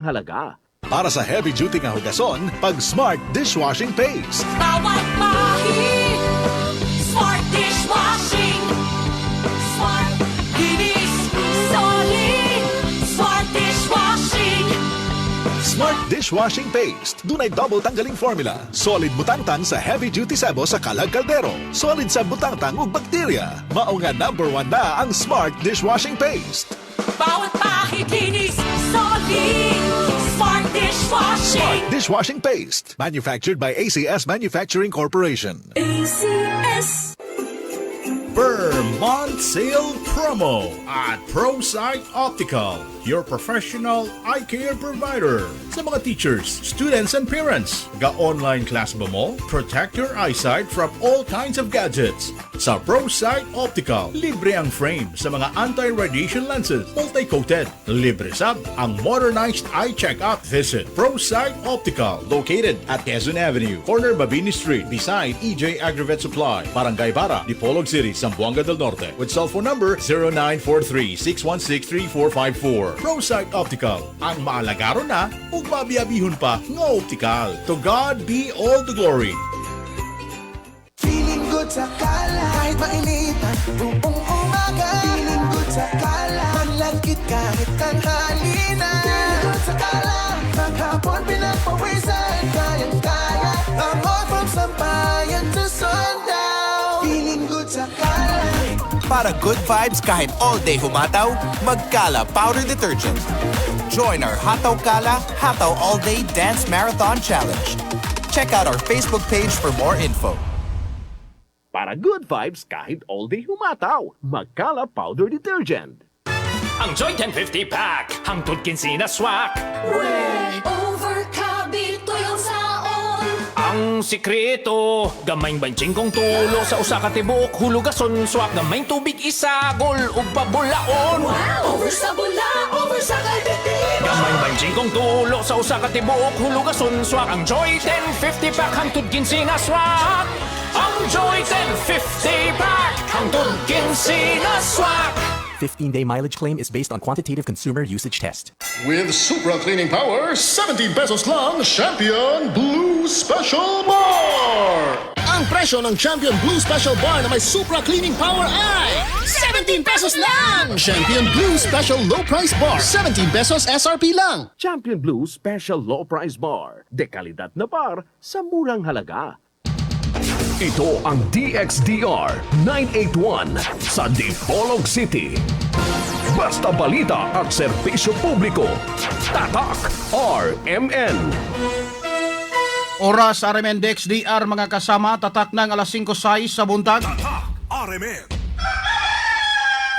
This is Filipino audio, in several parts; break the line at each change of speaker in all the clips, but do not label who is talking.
halaga.
Para sa heavy-duty nga hugason, pag Smart Dishwashing Paste.
Bawat mahig, Smart Dishwashing. Smart, linis, solid. Smart Dishwashing.
Smart Dishwashing Paste. Dunay double tanggaling formula. Solid butangtang sa heavy-duty sabo sa kalag kaldero. Solid sa butangtang ug bakterya. Mao nga #1 na ang Smart Dishwashing Paste.
Bawat mahig, linis, solid. Smart Dishwashing.
Smart Dishwashing Paste. Manufactured by ACS Manufacturing Corporation.
ACS.
Vermont Sale Promo at ProSight Optical, your professional eye care provider. Sa mga teachers, students, and parents, ga-online class ba mo? Protect your eyesight from all kinds of gadgets. Sa ProSight Optical, libre ang frame sa mga anti-radiation lenses, multi-coated. Libre sab ang modernized eye check-up. Visit ProSight Optical, located at Quezon Avenue, corner Babini Street, beside EJ Aggregate Supply, Barangay Bara, Dipolog City, Zamboanga del Norte, with cell phone number 0943-616-3454. ProSight Optical, ang maalagaro na ug mabiyabihon pa nga optical. To God be all the glory.
Feeling good sa kala, kahit mainitan, buong umaga. Feeling good sa kala, manlagkit kahit tanghali na. Feeling good sa kala, maghapon pinagpawisan, kayang-kaya. Ang hot from Sampayan to sundown. Feeling good sa kala.
Para good vibes kahit all day humataw, Magkala Powder Detergent. Join our Hataw Kala, Hataw All Day Dance Marathon Challenge. Check out our Facebook page for more info.
Para good vibes kahit all day humataw, Magkala Powder Detergent.
Ang Joy 1050 pack, hangtod 15 na swak.
Way over kabito yung saon.
Ang sikreto, gamayng banching kong tulo sa usa ka tibok, hulugason swak, gamayng tubig isagol ug pabulaon.
Wow! Over sa bula, over sa kalbitin.
Gamayng banching kong tulo sa usa ka tibok, hulugason swak. Ang Joy 1050 pack, hangtod 15 na swak. Ang Joy 1050 pack, hangtod 15 na swak.
15-day mileage claim is based on quantitative consumer usage test.
With Supra Cleaning Power, 17 pesos lang, Champion Blue Special Bar!
Ang presyo ng Champion Blue Special Bar na may Supra Cleaning Power ay 17 pesos lang! Champion Blue Special Low Price Bar, 17 pesos SRP lang!
Champion Blue Special Low Price Bar. Dekalidad na bar sa murang halaga.
Ito ang DXDR 981 sa Dipolog City. Basta balita at serbisyo publiko. Tatak RMN.
Oras RMN DXDR mga kasama, tatak ng alas 5:06 sa buntag.
Tatak RMN.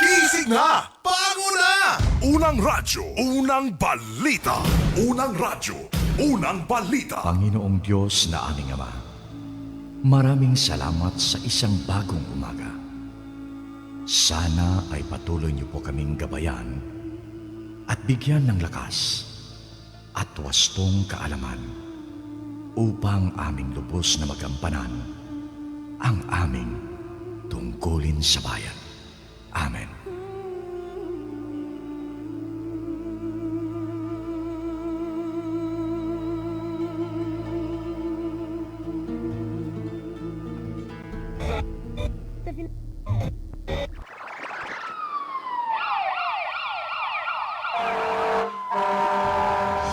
Kisig na! Bango na! Unang radyo, unang balita. Unang radyo, unang balita.
Panginoong Diyos na aming Ama, maraming salamat sa isang bagong umaga. Sana ay patuloy niyo po kaming gabayan at bigyan ng lakas at wastong kaalaman upang aming lubos na magampanan ang aming tungkulin sa bayan. Amen.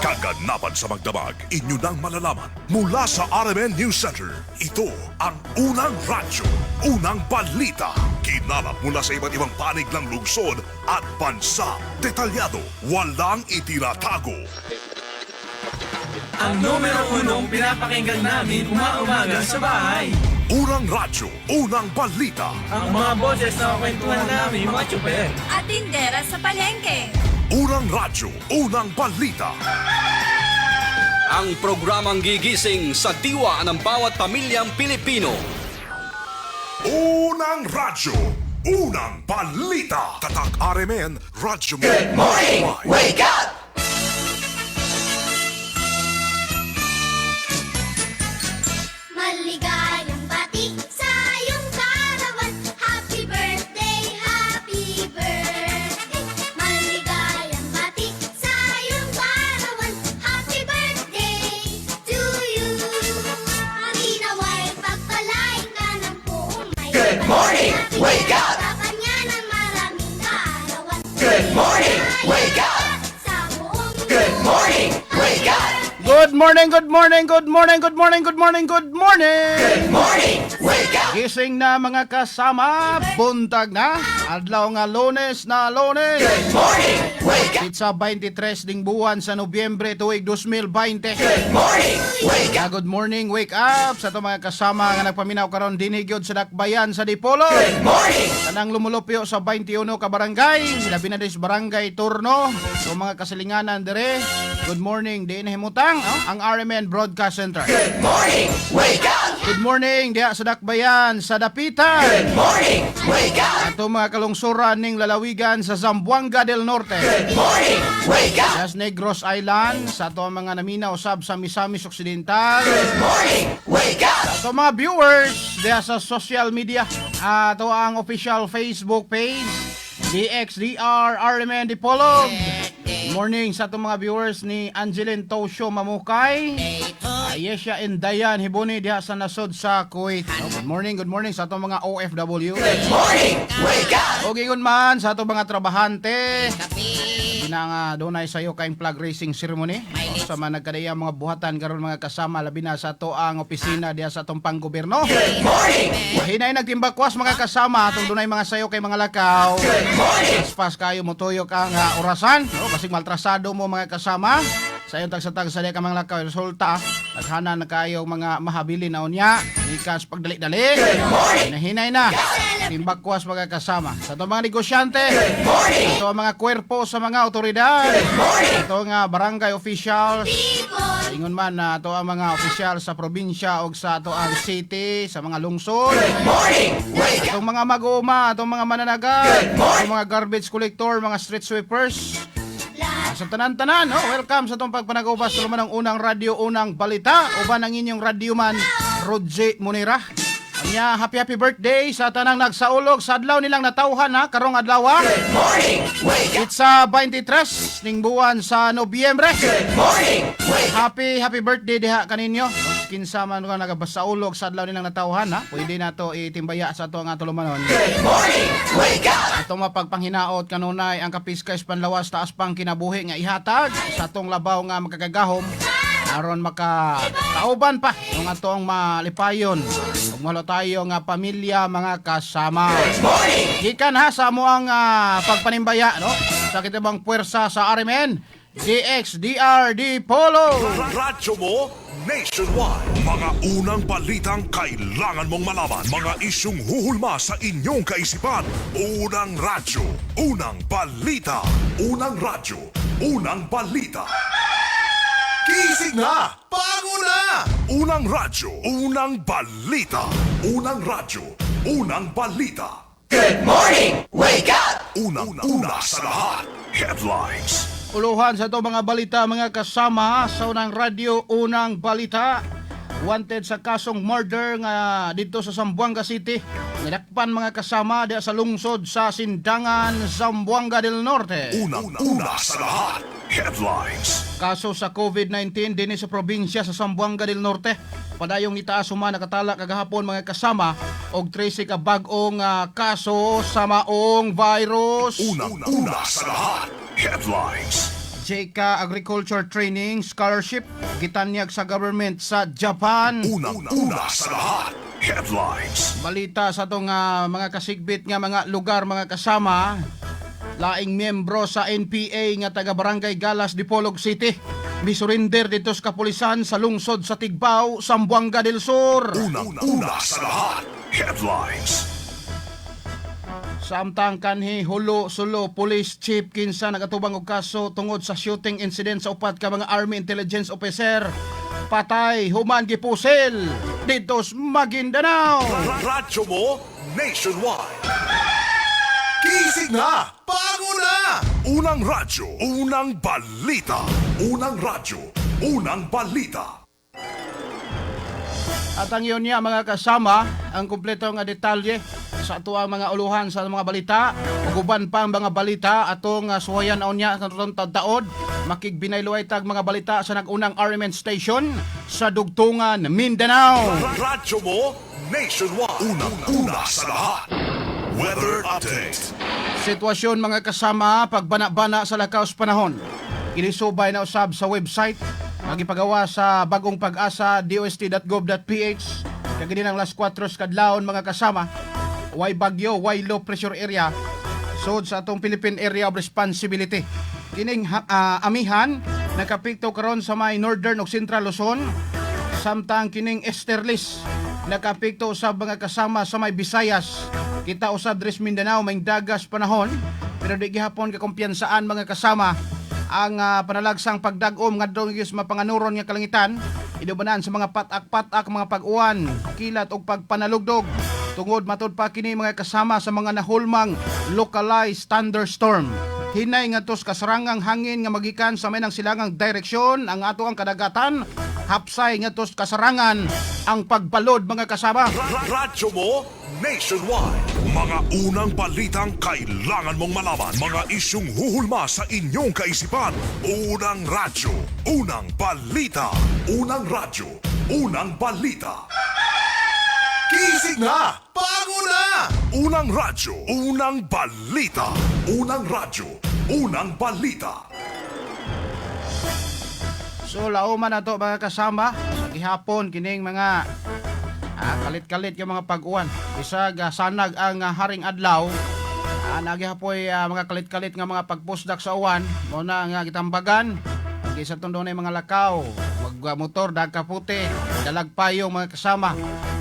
Kaganapan sa magdamag, inyo nang malalaman mula sa RMN News Center. Ito ang unang radyo, unang balita. Kinalap mula sa iba't ibang panig ng lungsod at bansa. Detalyado, walang itinatago.
Ang numero 1 pinapakinggan namin umaga sa bahay.
Unang radyo, unang balita.
Ang mga boses na kwentuhan namin mga tsuper.
At tindera sa palengke.
Unang radyo, unang balita.
Ang programang gigising sa diwa ng bawat pamilyang Pilipino.
Unang radyo, unang balita. Tatak RMN, radyo mo.
Good morning! Wake up!
Maligayang bati sa iyong karawan. Happy birthday, happy birthday. Maligayang bati sa iyong karawan. morning, wake up! Good morning, wake up! Good morning, wake up!
Good morning, good morning, good morning, good morning, good morning, good morning!
Good morning, wake up!
Gising na mga kasama, buntag na, adlaw nga Lunes na Lunes.
Good morning, wake up!
Pizza 23 ding buwan sa Nobyembre tuig 2020.
Good morning, wake up!
Good morning, wake up sa to mga kasama nga nagpaminaw karon dinhi gyud sa Dakbayan sa Dipolog.
Good morning!
Kanang lumulupyo sa 21 ka barangay, labi na dis barangay Turno, so mga kasilinganan dire. Good morning, din himutang ang RMN Broadcast Center.
Good morning, wake up!
Good morning, diha sa Dakbayan sa Dapitan.
Good morning, wake up!
Ato mga kalungsuran ning lalawigan sa Zamboanga del Norte.
Good morning, wake up!
Las Negros Island, sa ato mga naminaw sab sa Misamis Occidental.
Good morning, wake up!
Ato mga viewers diha sa social media, ato ang official Facebook page DXDR RMN Dipolog. Morning sa itong mga viewers ni Angeline Tosyo Mamukay, Ayesha Indayan Hibuni diha sa nasod sa Kuwait. Good morning sa itong mga OFW.
Good morning, wake up!
O gigon man sa itong mga trabahante, nga dunay sayo kaing flag raising ceremony sa mga nagkadaya mga buhatan karon mga kasama labi na sa to ang opisina diha sa atong panggobyerno. Hinay nagtimbakwas mga kasama atong dunay mga sayo kay mga lakaw. Pas kayo motuyo kang orasan, no? Basig maltrasado mo mga kasama. Sa iyong tagsatag sa ka mga lakaw resulta naghana na kayo mga mahabili na unya ikas pagdali-dali. Hinay na timbakwas mga kasama sa itong mga negosyante, ito ang mga kwerpo sa mga otoridad, ito nga barangay officials, ingon man na ito ang mga opisyal sa probinsya o sa ito ang city, sa mga lungsod, itong mga mag-uuma, itong mga mananagat, itong mga garbage collector, mga street sweepers, sa tanan-tanan, no? Welcome sa itong pagpanag-ubas naman ng unang radyo, unang balita, uban ang inyong radyo man, Rodje Munira. Anya, happy birthday sa tanang nagsaulog sa adlaw nilang natawhan ha, karong adlaw.
Good morning, wake up!
It's 23 ning buwan sa Nobyembre.
Good morning, wake up!
Happy birthday diha kaninyo. Kinsa man nga nagabasaulog sa adlaw nilang natawhan ha, pwede na to itimbaya sa to nga tulumanon.
Good morning, wake up!
Atong mapagpanghinaot kanunay ang kapiskay panlawas taas pang kinabuhi nga ihatag sa tong labaw nga makagagahom aron makatauban pa yung atong malipayon ug mahalo tayo nga pamilya mga kasama. Gikan ha sa mo ang pagpanimbaya no sa kitibang puwersa sa RMN DXDR Dipolog.
Radyo mo nationwide. Mga unang balitang kailangan mong malaman. Mga isyung huhulma sa inyong kaisipan. Unang radyo, unang balita. Unang radyo, unang balita. Gising na! Bago na! Unang radyo, unang balita. Unang radyo, unang balita.
Good morning, wake up!
Unang-una sa lahat, headlines.
Uluhan sa ito mga balita mga kasama sa unang radyo, unang balita. Wanted sa kasong murder nga dito sa Zamboanga City. Nilakpan mga kasama diya sa lungsod sa Sindangan, Zamboanga del Norte.
Unang-una sa lahat, headlines.
Kaso sa COVID-19 din sa probinsya sa Zamboanga del Norte. Padayong itaas suma nakatala kagahapon mga kasama og 13 ka bag-ong kaso sa maong virus.
Unang-una sa lahat, headlines.
JICA Agriculture Training Scholarship gitanyag sa government sa Japan.
Unang-una sa lahat, headlines.
Balita sa itong mga kasigbit nga mga lugar mga kasama. Laing miyembro sa NPA nga taga Barangay Galas, Dipolog City. Misurrender dito sa kapulisan sa lungsod sa Tigbao, Zamboanga del Sur.
Unang-una sa lahat, headlines.
Samtang kanhi Hulo Sulo Police Chief kinsa nagatubang og kaso tungod sa shooting incident sa upat ka mga Army Intelligence Officer. Patay human gipusil dito sa Maguindanao.
Radyo mo nationwide. Gising na! Bago na! Unang radyo, unang balita. Unang radyo, unang balita.
At ang iyon niya mga kasama, ang kumpleto nga detalye sa ato ang mga uluhan sa mga balita, uguban pa ang mga balita atong suwayan niya sa taod makigbinayloy tag mga balita sa nagunang RMN station sa Dugtungan, Mindanao.
Radyo mo nationwide. Unang-una sa lahat. Weather update.
Sitwasyon mga kasama, pagbana-bana sa lakaws panahon. Inisubay na usab sa website, magipagawa sa bagong pag-asa dost.gov.ph. Kagini ng las 4 kadlawon mga kasama. Way bagyo, way low pressure area. Sud sa atong Philippine Area of Responsibility. Kining amihan nakapikto karon sa may Northern ug Central Luzon. Samtang kining Esterlis nakapikto usab mga kasama sa may Visayas. Kita usab dres Mindanao may dagas panahon, pero di gihapon kakumpiyansaan mga kasama ang panalagsang pagdagom ngadtong gis mapanganuron nga kalangitan. Idubanan sa mga patak-patak, mga pag-uwan, kilat ug pagpanalugdog. Tungod matud pa kini mga kasama sa mga nahulmang localized thunderstorm. Hinay nga tos kasarangang hangin nga magikan sa may nang silangang direksyon ang ato ang kadagatan. Hapsay nga tos kasarangan ang pagbalod mga kasama.
Radyo mo nationwide. Mga unang balitang kailangan mong malaman. Mga isyung huhulma sa inyong kaisipan. Unang radyo, unang balita. Unang radyo, unang balita. Kisig na! Bago na! Unang radyo, unang balita. Unang radyo, unang balita.
So lauman na to mga kasama sa gihapon kining mga kalit-kalit yung mga pag-uwan. Bisag sanag ang haring adlaw. Nagihapoy mga kalit-kalit nga mga pagpusdak sa uwan. Muna nga gitambagan. Isa tondo na mga lakaw. Motor, dagkaputi, dalagpayong mga kasama.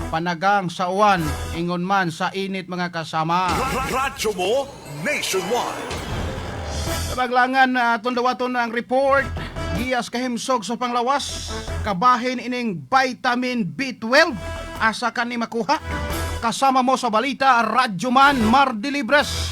Panagang sa uwan, ingon man sa init mga kasama.
Radyo mo nationwide.
Kabaglangan tundawaton ang report. Giyas kahimsog sa panglawas. Kabahin ining vitamin B12. Asa ka ni makuha? Kasama mo sa balita, Radyoman Mardi Libres.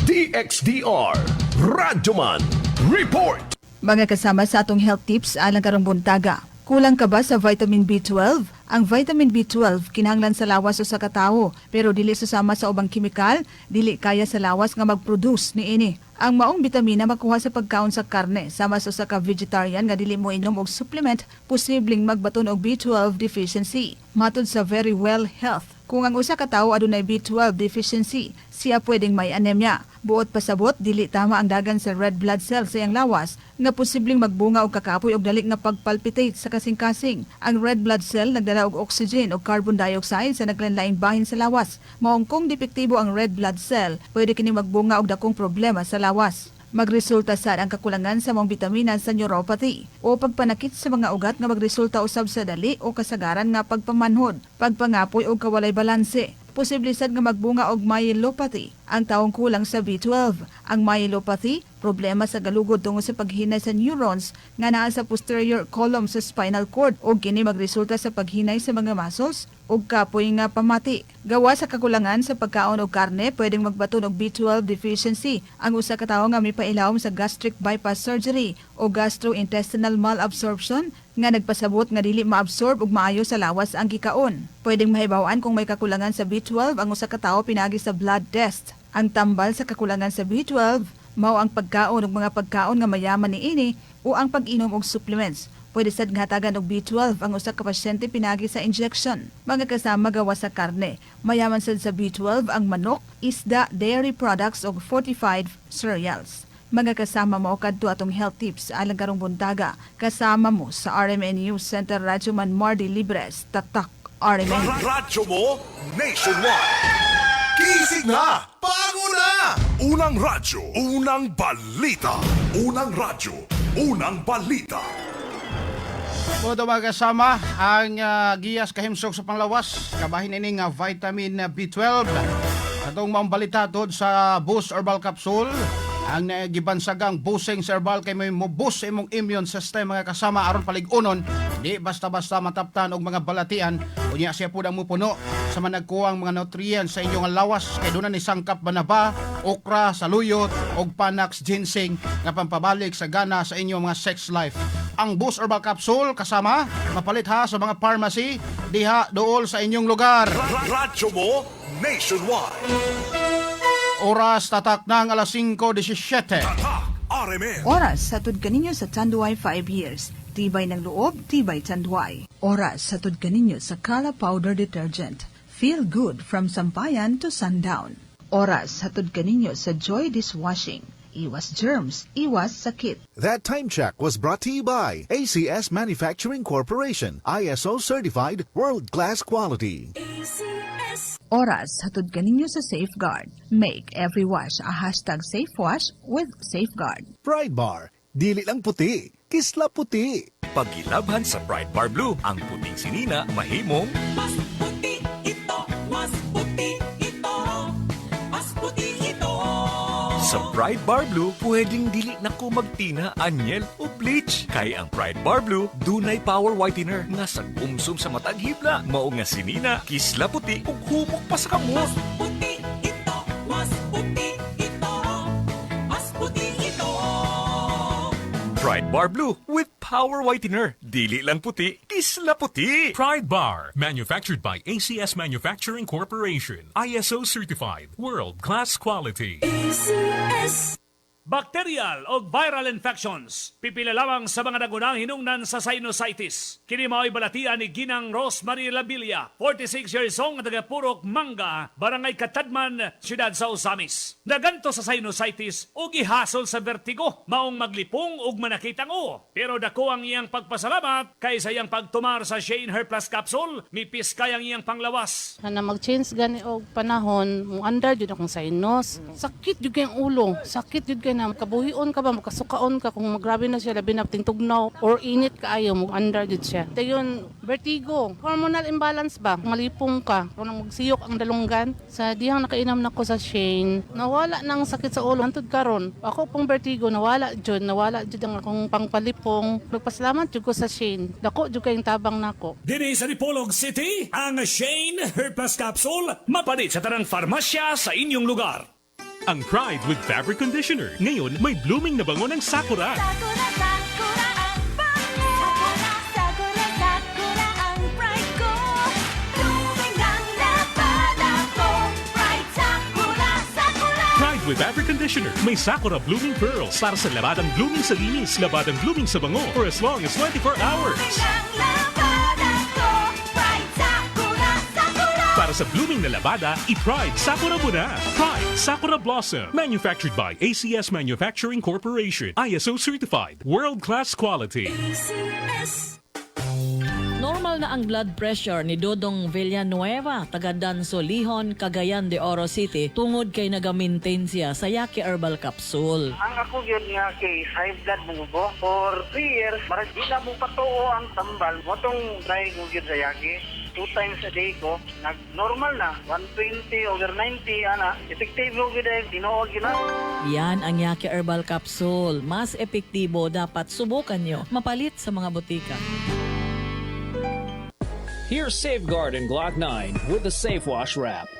DXDR Radyoman Report.
Mga kasama sa atong health tips alang karong buntaga. Kulang ka ba sa vitamin B12? Ang vitamin B12 kinahanglan sa lawas usa ka tawo, pero dili susama sa ubang kemikal, dili kaya sa lawas nga mag-produce niini. Ang maong bitamina makuha sa pagkaon sa karne, sama sa usa ka vegetarian nga dili mo inom og supplement, posibleng magbaton og B12 deficiency. Matud sa Very Well Health, kung ang usa ka tawo adunay B12 deficiency, siya pwedeng may anemia. Buot pasabot, dili tama ang dagan sa red blood cells sa iyang lawas nga posibleng magbunga og kakapoy og dali nga pagpalpitate sa kasing-kasing. Ang red blood cell nagdala og oxygen o carbon dioxide sa naglain-laing bahin sa lawas. Maong kung depektibo ang red blood cell, pwede kini magbunga og dakong problema sa lawas. Magresulta sad ang kakulangan sa mga bitamina sa neuropathy o pagpanakit sa mga ugat nga magresulta usab sa dali o kasagaran nga pagpamanhod, pagpangapoy o kawalay balanse. Posible sad nga magbunga og myelopathy ang taong kulang sa B12. Ang myelopathy, problema sa galugod tungod sa paghinay sa neurons nga naa sa posterior column sa spinal cord o kini magresulta sa paghinay sa mga muscles ug kapoy nga pamati. Gawa sa kakulangan sa pagkaon og karne, pwedeng magbaton og B12 deficiency ang usa ka tawo nga mipailawom sa gastric bypass surgery o gastrointestinal malabsorption nga nagpasabot nga dili maabsorb ug maayo sa lawas ang gikaon. Pwedeng mahibaw-an kung may kakulangan sa B12 ang usa ka tawo pinagi sa blood test. Ang tambal sa kakulangan sa B12 mao ang pagkaon og mga pagkaon nga mayaman niini o ang pag-inom og supplements. Pwede sad nga hatagan og B12 ang usa ka pasyente pinagi sa injection. Mga kasama gawa sa karne, mayaman sad sa B12 ang manok, isda, dairy products ug fortified cereals. Mga kasama mo kadto atong health tips alang karong buntaga. Kasama mo sa RMN News Center Radyoman Mardi Libres, Tatak RMN.
Radyo mo nationwide. Kisig na! Bago na! Unang radyo, unang balita. Unang radyo, unang balita.
Mga mga kasama, ang giyas kahimsog sa panglawas, kabahin ini nga vitamin B12. Atong maong balita tod sa Boost Herbal Capsule. Ang gibansagang boosting sa herbal kay may mo-boost imong immune system mga kasama aron paligunon, di basta-basta mataptan og mga balatian. Unya siya pud ang mupuno sa managkuwang mga nutrients sa inyong lawas kay doon ni sangkap banaba, okra, saluyot og panax ginseng nga pampabalik sa gana sa inyong mga sex life. Ang Boost Herbal Capsule kasama mapalit ha sa mga pharmacy diha dool sa inyong lugar.
Radyo mo nationwide.
Oras tatak ng alas 5:17.
RMN.
Oras sa tud kaninyo sa Tanduay 5 years. Tibay ng loob, tibay Tanduay. Oras sa tud kaninyo sa Kala Powder Detergent. Feel good from sampayan to sundown. Oras sa tud kaninyo sa Joy Dishwashing. Iwas germs, iwas sakit.
That time check was brought to you by ACS Manufacturing Corporation, ISO certified, world-class quality.
Oras hatod kaninyo sa Safeguard. Make every wash a #SafeWash with Safeguard.
Pride Bar, dili lang puti, kisla puti.
Pagilabhan sa Pride Bar Blue, ang puting sinina mahimong
Mas puti ito, mas puti ito, mas puti ito.
Sa Pride Bar Blue, pwedeng dili na ko magtina, anyel o bleach. Kay ang Pride Bar Blue, dunay power whitener nga sagumsum sa matag hibla. Mao nga sinina, kisla puti ug humok pa sa kamot.
Mas puti ito, mas puti ito, mas puti ito.
Pride Bar Blue with power whitener. Dili lang puti, kisla puti.
Pride Bar, manufactured by ACS Manufacturing Corporation. ISO certified, world-class quality.
Bacterial o viral infections. Pipila lamang sa mga nagunang hinungdan sa sinusitis. Kini mao'y balatian ni Ginang Rosemary Labilia, 46 years old, taga Purok Manga, Barangay Katadman, Siyudad sa Osamis. Naganto sa sinusitis o gihasol sa vertigo, maong maglipong ug manakitang o. Pero dako ang iyang pagpasalamat kaysa iyang pagtumar sa Shane Her Plus Capsule, mipis kayang iyang panglawas.
Na mag-change gani og panahon, mo under jud akong sinus. Sakit jud kay ang ulo, sakit jud kay na kabuhion ka ba, makasukaon ka kung magrabe na siya, labi na tugnaw or init kaayo, mo under jud siya. Dayon vertigo, hormonal imbalance ba, malipong ka, kung magsiyok ang dalunggan. Sa dihang nakainam nako sa Shane, nawala nang sakit sa ulo antud karon. Ako pong vertigo nawala jud ang akong pangpalipong. Nagpasalamat jud ko sa Shane. Dako jud kay tabang nako.
Dini sa Dipolog City, ang Shane Her Plus Capsule, mapalit sa tarang farmasya sa inyong lugar.
Ang Pride with Fabric Conditioner. Ngayon, may blooming na bango ng Sakura.
Sakura, Sakura ang bango. Sakura, Sakura ang pride ko. Blooming ang labada ko. Pride, Sakura, Sakura.
Pride with Fabric Conditioner. May Sakura Blooming Pearls para sa labadang blooming sa linis, labadang blooming sa bango for as long as 24 hours. Para sa blooming na labada, i-Pride Sakura mo na. Pride Sakura Blossom. Manufactured by ACS Manufacturing Corporation. ISO certified. World-class quality.
Normal na ang blood pressure ni Dodong Villanueva, taga Dansolihon, Cagayan de Oro City, tungod kay naga-maintain siya sa Yaki Herbal Capsule.
Ang ako yun nga case, high blood mo po. For 3 years, marag di na mo patuo ang tambal. Motong try mo yun sa Yaki. 2 times a day ko, nag-normal na, 120 over 90, ana, epektibo gid ay tinuod gid na.
Yan ang Yaki Herbal Capsule. Mas epektibo, dapat subukan nyo. Mapalit sa mga butika.
Here's Safeguard and Glock 9 with the Safe Wash Wrap.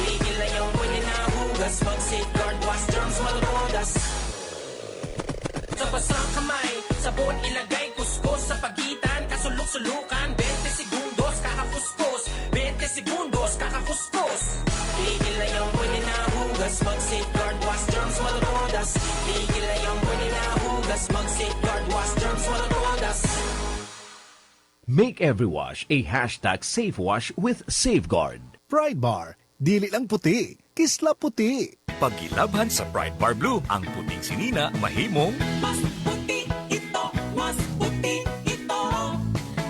Tigil na yung pwede na hugas. Mag-safeguard, wash germs, malukodas. Sa basang kamay, sabon ilagay, kuskos sa pagitan, kasulok-sulukan, 20 segundos, kakakuskos, 20 segundos, kakakuskos. Tigil na yung pwede na hugas. Mag-safeguard, wash germs, malukodas. Tigil na yung pwede na hugas. Mag-safeguard, wash germs, malukodas.
Make every wash a #SafeWash with Safeguard.
Pride Bar, dili lang puti, kisla puti.
Pagilabhan sa Pride Bar Blue, ang puting sinina mahimong
Mas puti ito, mas puti ito,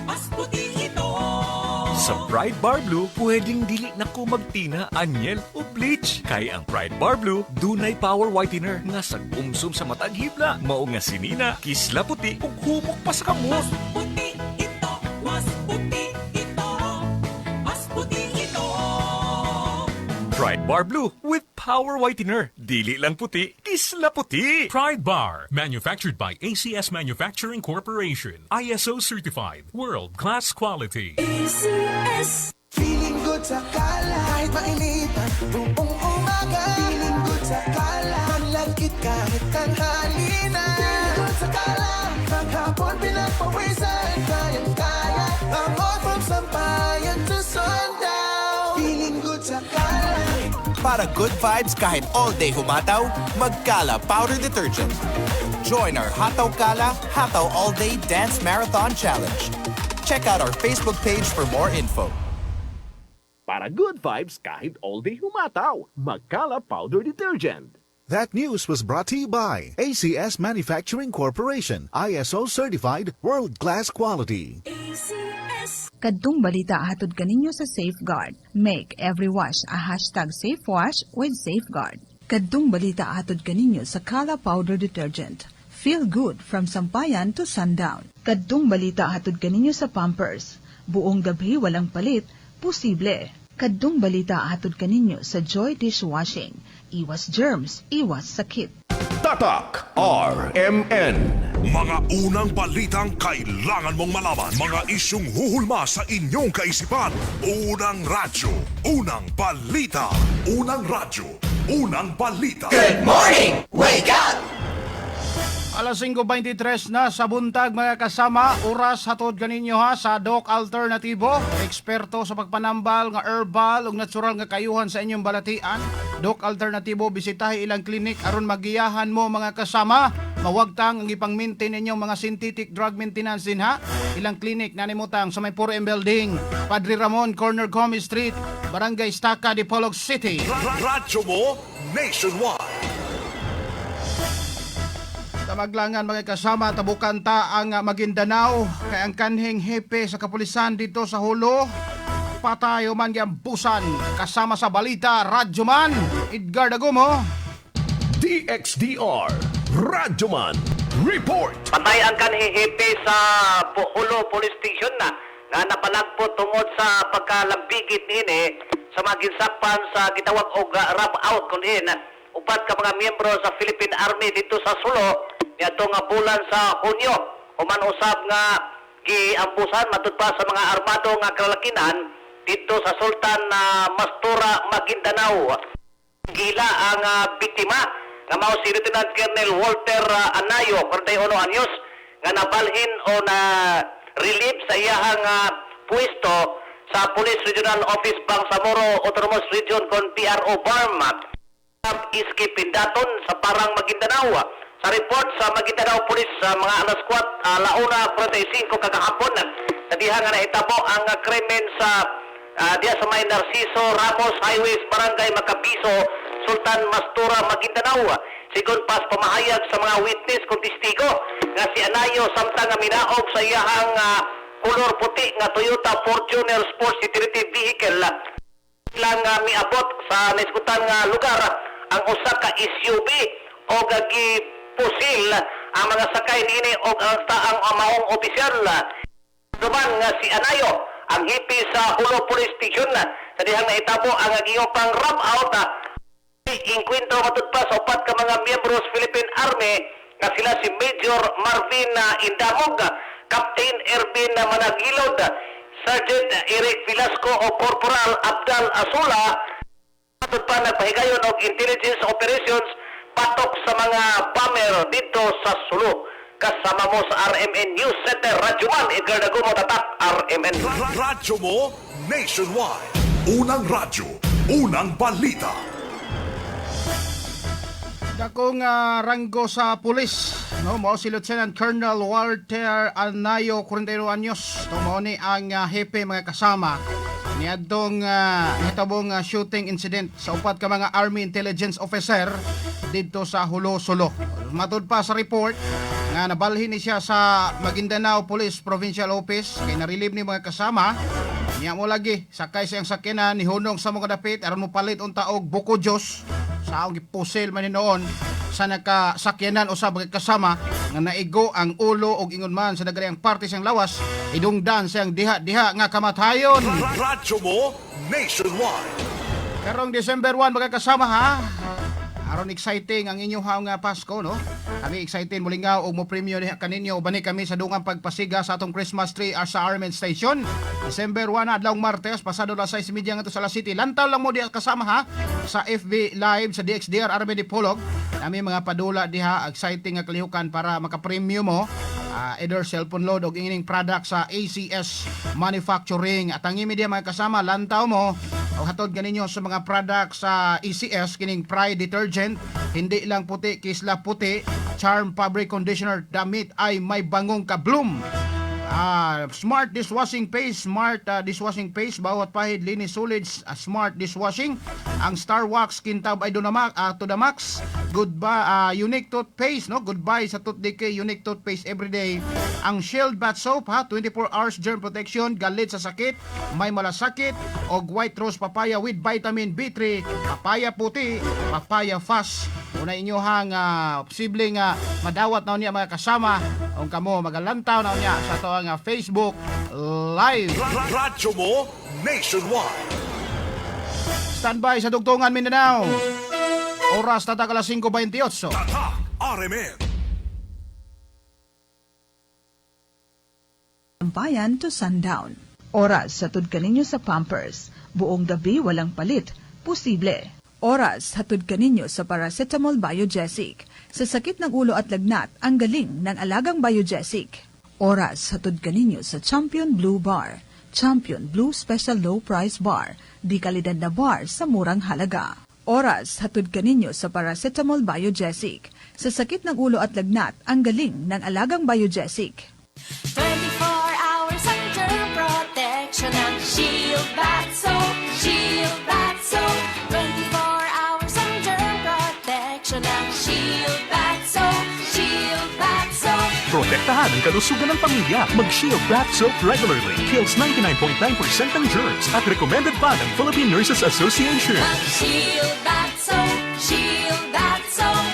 mas puti ito.
Sa Pride Bar Blue, pwedeng dili na ko magtina, anyel o bleach. Kay ang Pride Bar Blue, dunay power whitener nga sagumsum sa matag hibla. Mao nga sinina, kisla puti ug humok pa sa kamot.
Mas puti ito, mas puti ito, mas puti ito.
Pride Bar Blue with power whitener. Dili lang puti, kisla puti.
Pride Bar, manufactured by ACS Manufacturing Corporation. ISO certified, world-class quality.
Feeling good sa kala, kahit mainitan, buong umaga. Feeling good sa kala, manlagkit kahit tanghali na. Feeling good sa kala, maghapon pinagpawisan, kayang-kaya. Ang all from Sampayan.
Para good vibes kahit all day humataw, Magkala Powder Detergent. Join our Hataw Kala, Hataw All Day Dance Marathon Challenge. Check out our Facebook page for more info.
Para good vibes kahit all day humataw, Magkala Powder Detergent.
That news was brought to you by ACS Manufacturing Corporation, ISO certified world-class quality.
Kadtong balita hatod kaninyo sa Safeguard. Make every wash a #SafeWash with Safeguard. Kadtong balita hatod kaninyo sa Kala Powder Detergent. Feel good from sampayan to sundown. Kadtong balita hatod kaninyo sa Pampers. Buong gabi walang palit, posible. Kadtong balita hatod kaninyo sa Joy Dishwashing. Iwas germs, iwas sakit.
Tatak RMN. Mga unang balitang kailangan mong malaman. Mga isyung huhulma sa inyong kaisipan. Unang radyo, unang balita. Unang radyo, unang balita.
Good morning! Wake up!
Alas 5:23 na sa buntag mga kasama, oras hatod kaninyo ha sa Doc Alternatibo, eksperto sa pagpanambal nga herbal ug natural nga kayuhan sa inyong balatian. Doc Alternatibo, bisitahi ilang klinik aron magiyahan mo mga kasama. Mawagtang ang ipang-maintain ninyong mga synthetic drug maintenance din ha. Ilang klinik nanimutang sa may 4M Building, Padre Ramon, Corner Comi Street, Barangay Estaca, Dipolog City.
Radyo mo nationwide.
Maglangan mga kasama, tabukan ta ang Maguindanao kay ang kanhing hepe sa kapulisan dito sa Hulo patayo man giambusan kasama sa balita Radyoman Edgar Dagumo.
DXDR Radyoman Report.
Patay ang kanhing hepe sa Hulo Police Station na napalagpo tungod sa pagkalambigit niini sa mga ginsakpan sa gitawag og rub out kunin upat ka mga miyembro sa Philippine Army dito sa Sulo niadto nga bulan sa Hunyo human usab nga giambusan matud pa sa mga armado nga kalalakinan dito sa Sultan Mastura, Maguindanao. Gila ang biktima nga mao si Lieutenant Colonel Walter Anayo, 41 anyos, nga nabalhin o na relieve sa iyahang pwesto sa Police Regional Office Bangsamoro Autonomous Region kon PRO Barma. Iski Pindaton sa Parang Maguindanao. Sa report sa Maguindanao Police sa mga alas 4, launa 45 kagahapon sa diha nga nahitabo ang krimen sa diha sa may Narciso Ramos Highways, Barangay Macapiso, Sultan Mastura, Maguindanao. Sigon pas pamahayag sa mga witness kung testigo nga si Anayo samtang nga minaog sa iyahang kulor puti nga Toyota Fortuner Sports Utility Vehicle lang miabot sa naiskutan nga lugar ang usa ka SUV o gagi pusil ang mga sakay niini o ang taang maong opisyal. Duman nga si Anayo ang hipi sa Hulo Police Station sa dihang naitabo ang giyong pang rub out inkwentro matud pa sa upat ka mga miyembro sa Philippine Army nga sila si Major Marvin Indamog, Captain Ervin Managilod, Sergeant Eric Velasco o Corporal Abdal Asula. Matud pa nagpahigayon og intelligence operations patok sa mga bomber dito sa Sulu. Kasama mo sa RMN News Center, Radyoman Edgar Dagumo, Tatak RMN.
Radyo mo nationwide. Unang radyo, unang balita.
Dakong ranggo sa pulis, no, mo si Lieutenant Colonel Walter Anayo, 41 anyos. Tumo ni ang hepe mga kasama niadtong hitabong shooting incident sa upat ka mga Army Intelligence Officer dito sa Hulo, Sulo. Matud pa sa report nga nabalhin ni siya sa Maguindanao Police Provincial Office kay na-relieve ni mga kasama niya mo lagi sakay siyang sakyanan ni hunong sa mga dapit aron mo palit unta og buko Diyos sa ang gipusil man noon sa nakasakyanan usab mga kasama nga naigo ang ulo og ingon man sa dagariang parte siyang lawas idungdan siyang diha-diha nga kamatayon.
Radyo mo nationwide.
Karong December 1 mga kasama ha. Aron exciting ang inyong Pasko, no? Kami excited mulingaw og mo premyo diha kaninyo bani kami sa dungang pagpasiga sa atong Christmas tree sa Armen Station. December 1 adlawng Martes pasado las 6:30 ngadto sa La City. Lantaw lang mo diha kasama ha sa FB Live sa DXDR Armen Dipolog. Kami mga padula diha exciting nga kalihukan para maka-premyo mo. Either cellphone load o ining product sa ACS Manufacturing. At ang media mga kasama, lantaw mo O hatod ganinyo sa mga products sa ECS kining Pride detergent, hindi lang puti kisla puti, Charm fabric conditioner, damit ay may bangong kabloom. Smart dishwashing paste, dishwashing paste, bawat pahid linis sulit, smart dishwashing. Ang Star Wax Kintab ay to the max. Goodbye, unique toothpaste, no? Goodbye sa tooth decay, unique toothpaste everyday. Ang Shield Bath Soap, 24 hours germ protection, galit sa sakit, may malasakit, og White Rose Papaya with vitamin B3, papaya puti, papaya fast. Una inyo hang posibleng madawat na niya mga kasama, kung kamo magalantaw na niya sa to ang Facebook Live.
Radyo mo nationwide.
Standby sa Dugtungan, Mindanao. Oras tatak alas 5:28.
RMN.
Bayan to sundown. Oras sa tud kaninyo sa Pampers. Buong gabi walang palit. Posible. Oras hatod kaninyo sa Paracetamol Biogesic. Sa sakit ng ulo at lagnat, ang galing ng alagang Biogesic. Oras hatod kaninyo sa Champion Blue Bar. Champion Blue Special Low Price Bar. Di kalidad na bar sa murang halaga. Oras hatod kaninyo sa Paracetamol Biogesic. Sa sakit ng ulo at lagnat, ang galing ng alagang Biogesic.
24 hours ang germ protection ng Shield Bath Soap. Shield Bath Soap. 24 hours ang germ protection ng Shield Bath Soap. Shield Bath Soap.
Protektahan ang kalusugan ng pamilya. Mag-Shield Bath Soap regularly. Kills 99.9% ng germs at recommended pa ng Philippine Nurses Association.
Shield Bath Soap. Shield Bath Soap.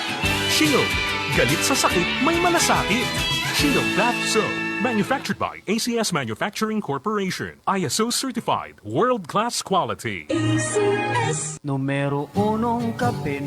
Shield. Galit sa sakit, may malasakit. Shield Bath Soap. Manufactured by ACS Manufacturing Corporation. ISO certified. World-class quality.
ACS.
Numero unong kape.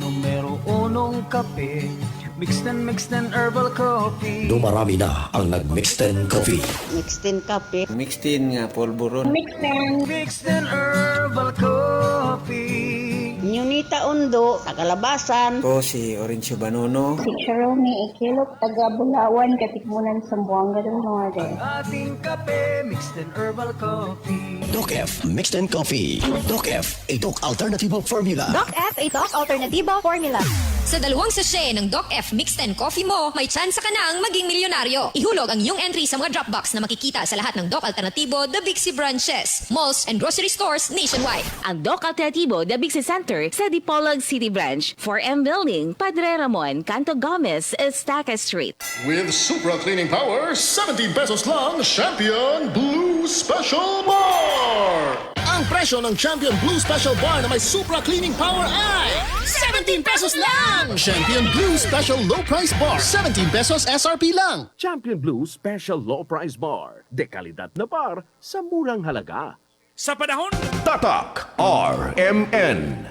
Mixed and herbal coffee.
Dumarami na ang nag-mixed and coffee.
Mixed in kape. Mixed in nga, polvoron. Mixed and herbal coffee.
Nyunita Undo, sa Kalabasan.
Po si Orencio Banono.
Si Charome Ikilok, taga Bulawan, Katikmunan, Sambuanga del Norte.
Ating kape, mixed and herbal coffee.
Doc F Mixed and Coffee. Doc F, ito'k alternatibo formula.
Doc F, ito'k alternatibo formula. Sa dalawang sachet ng Doc F Mixed and Coffee mo, may chance ka nang maging milyonaryo. Ihulog ang iyong entry sa mga Dropbox na makikita sa lahat ng Doc Alternatibo, The Big C branches, malls, and grocery stores nationwide.
Ang Doc Alternatibo, The Big C Center sa Dipolog City Branch, 4M Building, Padre Ramon, Canto Gomez, Estaca Street.
With Supra Cleaning Power, 17 pesos lang, Champion Blue Special Bar! Ang presyo ng Champion Blue Special Bar na may Supra Cleaning Power ay 17 pesos lang! Champion Blue Special Low Price Bar, 17 pesos SRP lang.
Champion Blue Special Low Price Bar. Dekalidad na bar sa murang halaga.
Sa panahon,
Tatak RMN.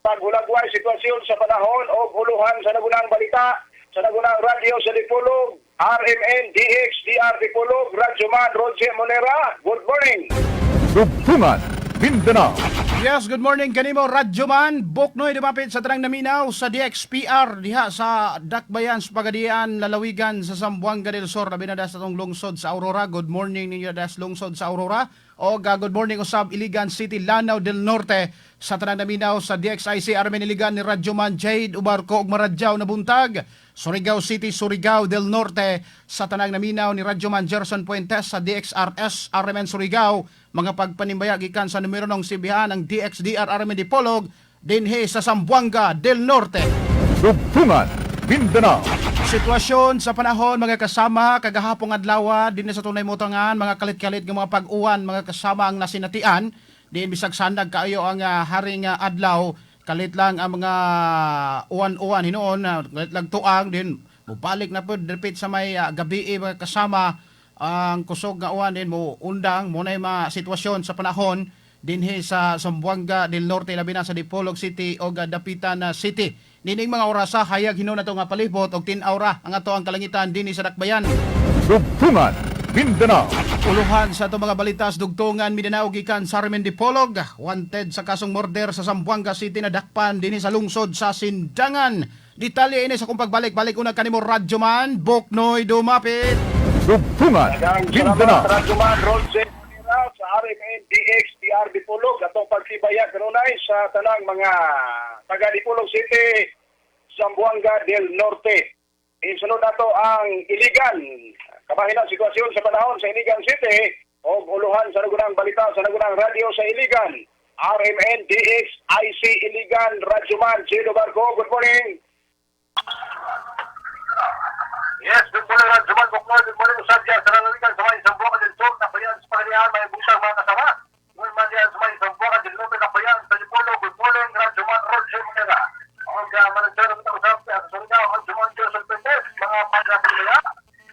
Paghulagway sitwasyon sa panahon o huluhan sa nagunang balita sa nagunang radyo sa Dipolog, RMN, DX, DR Dipolog, Radyoman, Roger Monera. Good morning.
Dugtungan, Mindanao. Yes, good morning kanimo Radyoman. Buknoy dumapit sa tanang naminaw sa DXPR diha sa Dakbayan sa Pagadian, Lalawigan sa Zamboanga del Sur. Labi na das atong lungsod sa Aurora. Good morning ninyo das lungsod sa Aurora. O good morning usab Iligan City, Lanao del Norte sa tanang naminaw sa DXIC Armen Iligan ni Radyoman Jade Ubarko ug Maradyaw na buntag. Surigao City, Surigao del Norte sa tanang naminaw ni Radyoman Gerson Puentes sa DXRS Armen Surigao. Mga pagpanimbayag ikan sa numero ng sibihan ng DXDR Armen Dipolog dinhi sa Zamboanga del Norte.
Dugtungan, Mindanao.
Sitwasyon sa panahon mga kasama kagahapong adlaw dinhi sa tunay motangan mga kalit-kalit nga mga pag-uwan mga kasama ang nasinatian din bisag sandag kaayo ang haring adlaw kalit lang ang mga uwan-uwan hinoon kalit lang tuang din mubalik na pud repeat sa may gabi mga kasama ang kusog nga uwan din mo undang mo na mga sitwasyon sa panahon dinhi sa Zamboanga del Norte labi na sa Dipolog City o Dapitan City. Nining mga orasa hayag hinon nato nga palibot og tin-awra ang ato ang kalangitan dinhi sa Dakbayan.
Dugtungan, Mindanao.
Uluhan sa ato mga balitas Dugtungan, Mindanao gikan sa Armen Dipolog. Wanted sa kasong murder sa Zamboanga City na dakpan dinhi sa lungsod sa Sindangan. Detalye ini sa kung pagbalik-balik una kanimo Radyoman Buknoy dumapit.
Dugtungan, Mindanao.
Radyoman Roger Monera sa RMN DX DR Dipolog atong pagtibaya kanunay sa tanang mga taga Dipolog City, Zamboanga del Norte. Isunod nato ang iligan. Kabahin ang sitwasyon sa panahon sa Iligan City o uluhan sa nagunang balita sa nagunang radyo sa Iligan. RMN DX IC Iligan Radyoman Chino Barco. Good morning.
Yes, good morning, Radyoman. Good morning, Sadya. Sa nalaligan sa mga Zamboanga del Sur, napayan sa Pagalian, may busang mga kasama. Good morning, sa mga Zamboanga del Norte, napayan sa Dipolo. Good morning, Radyoman Roger Moneda. Ang manager ng usap sa Surigao, Radyoman Joseph Pendes, mga pagkakilala.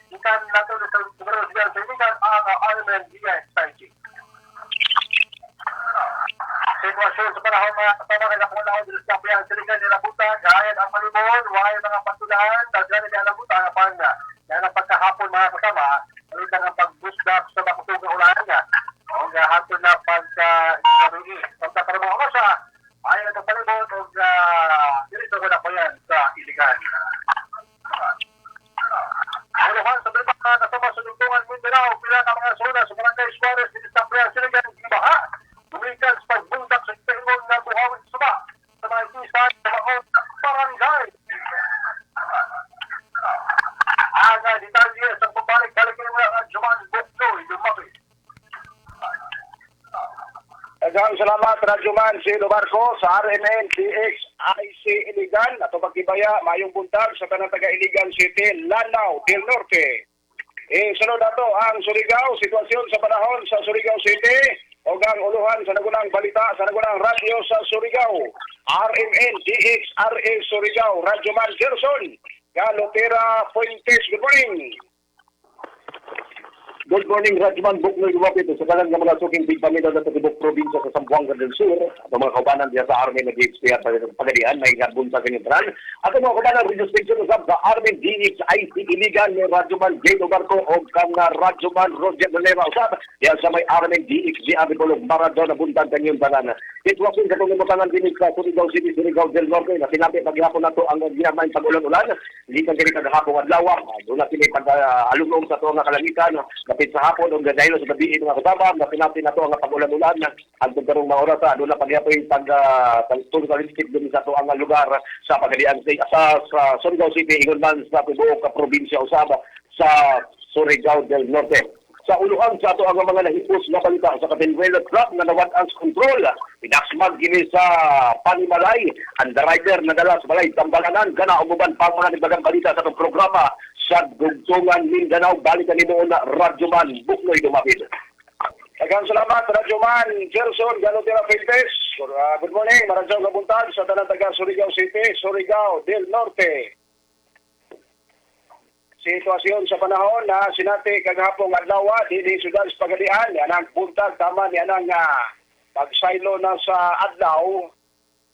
Ikan natin sa Superosyan sa Iligan, ang RMN DX IC. Sitwasyon sa panahon mga kasama na nakunahon dito sa Kapihan Siligan nila buta, gaya ang malibon, waya mga pagtulahan, tagyan nila ang buta, kapag nga, dahil ang pagkahapon mga kasama, ulitan ang pagbusdak sa makutong na ulahan nga, o nga hapon na pagka-inabingi. Pagkakarama ko sa, ayaw na itong palibon, o dito ko na po yan sa Iligan. Uluhan sa Bilbao na kasama sa Lungtungan Mindanao, pila ka mga suna sa Barangay Suarez, dito sa Kapihan Siligan, baha. Bumikan sa pagbundak sa tingon na buhawin suba sa mga isan sa mga barangay. Aga detalye sa pabalik-balik ng mga Juman Buknoy, lumaki.
Daghang salamat Radyoman Chino Barco sa RMN DX IC Iligan. Ato pagtibaya, mayong buntag sa tanang taga Iligan City, Lanao del Norte. Sunod nato ang Surigao, sitwasyon sa panahon sa Surigao City. O gang uluhan sa nagunang balita sa nagunang radyo sa Surigao. RMN DX RA Surigao, Radyoman Gerson, Galotera Fuentes. Good morning.
Good morning, Radyoman Buknoy Lumapit. Sa kalang ng mga suking big pamilya sa Tibok Provincia sa Zamboanga del Sur, at mga kaubanan diya sa Army nag-i-expire sa Pagadian, may gabon sa Sinitran. At mga kaubanan, Radio Station sa Army DX IC Iligan ni Radyoman Jado Barco o kang Radyoman Roger Moneda usap. Yan sa may Army DX GR Dipolog Maradona Buntan kanyang banana. Sitwasyon sa tungimutangan din sa Surigao City, Surigao del Norte, na sinabi paghihapon na ito ang ginamain pag-ulan-ulan. Hindi kang ganit kagahapong adlaw. Doon na sila pag-alugong sa ito nga kalangitan. Kapit sa hapon, o ganayon sa gabi mga kasama, na pinapin na ito ang pag-ulan-ulan. Ang tugkarong mga oras, doon na paghihapon pag-turistik doon sa ito ang lugar sa Pagadian sa Surigao City, ingon man sa Tibuok ka probinsya usaba sa Surigao del Norte. Sa uluhan sa ito ang mga nahipos na balita sa Cabenguela Truck na nawad-ang control. Pinaksmag gini sa Panimalay. Ang rider na dala sa balay Tambalanan. Gana umuban pang mga nagbagang balita sa itong programa sa Dugtungan Mindanao. Balikan nito na Radyoman Buknoy Lumapit.
Daghang salamat Radyoman Gerson, Galotera Fuentes. Good morning, maradyaw kabuntag sa tanang taga Surigao City, Surigao del Norte. Sitwasyon sa panahon na sinati kagahapong adlaw dinhi sudad sa Pagadian, anang buntag tama ni anang pagsaylo na sa adlaw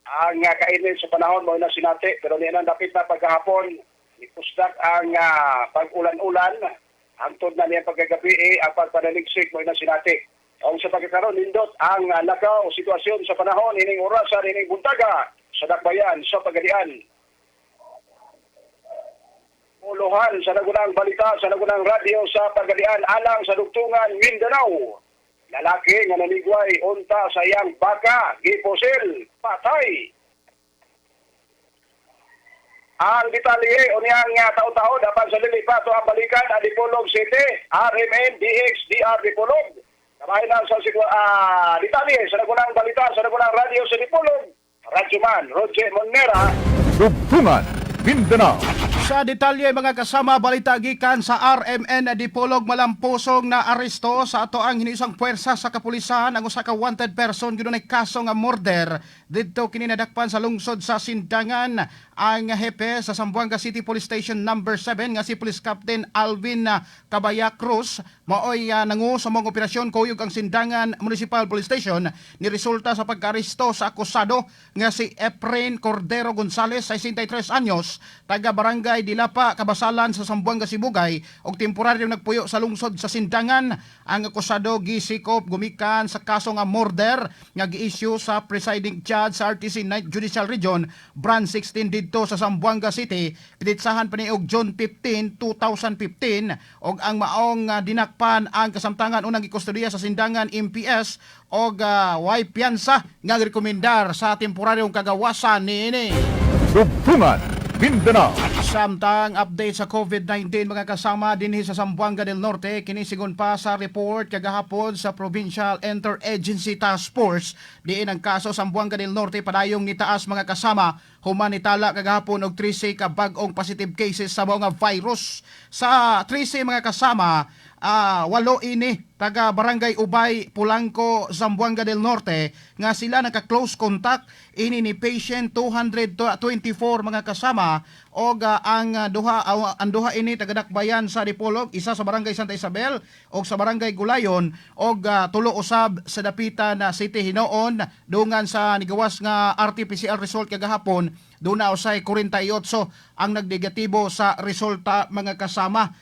ang kainit sa panahon mo na sinati, pero ni anang dapit na pagkahapon ipusdak ang pag-ulan-ulan hangtod na niya pagkagabi ang pagpanaligsik mo na sinati. Ang sa pagkakaroon nindot ang lakaw sitwasyon sa panahon ining orasan ining buntaga sa dakbayan sa Pagadian. Uluhan sa nagunang balita sa nagunang radyo sa Pagadian alang sa Dugtungan Mindanao. Lalaki nga nanigway unta sa iyang baka, giposil, patay. Ang detalye unyang tao-tao dapat sa lilipato ang balikan at Dipolog City, RMN DX DR Dipolog. Kabahin na sa detalye sa nagunang balita sa nagunang radyo sa Dipolog. Radyoman Roger Monera.
Dugtungan Mindanao.
Sa detalye mga kasama, balita gikan sa RMN Dipolog malampusong na aresto sa ato ang hinisang puwersa sa kapulisan ang usa ka wanted person gidunay kaso nga murder didto kini nadakpan sa lungsod sa Sindangan. Ang hepe sa Zamboanga City Police Station number 7 nga si Police Captain Alvin Cabaya Cruz maoy nangu sa mga operasyon kuyog ang Sindangan Municipal Police Station ni resulta sa pag-aresto sa akusado nga si Efrain Cordero Gonzales 63 anyos Santos, taga Barangay Dilapa, Kabasalan sa Zamboanga, Sibugay, og temporaryong nagpuyo sa lungsod sa Sindangan. Ang akusado gisikop gumikan sa kaso nga murder nga gi-issue sa presiding judge sa RTC 9th Judicial Region, Branch 16 didto sa Zamboanga City. Pinitsahan pa ni og June 15, 2015 og ang maong dinakpan ang kasamtangan unang gikustudiya sa Sindangan MPS og way piyansa nga rekomendar sa temporaryong kagawasan niini.
Dugtungan, Mindanao.
Samtang update sa COVID-19 mga kasama dinhi sa Zamboanga del Norte, kini sigon pa sa report kagahapon sa Provincial Interagency Task Force, diin ang kaso sa Zamboanga del Norte padayong nitaas mga kasama, humanitala kagahapon og 13 ka bag-ong positive cases sa mga virus. Sa 13 mga kasama, 8 ini taga Barangay Ubay, Polanco, Zamboanga del Norte nga sila naka-close contact ini ni patient 224 mga kasama og ang duha ini taga Dakbayan sa Dipolog, isa sa Barangay Santa Isabel og sa Barangay Gulayon og tulo usab sa Dapitan City Hinoon. Dungan sa nigawas nga RT-PCR result kagahapon, duna usay 48 ang nagnegatibo sa resulta mga kasama.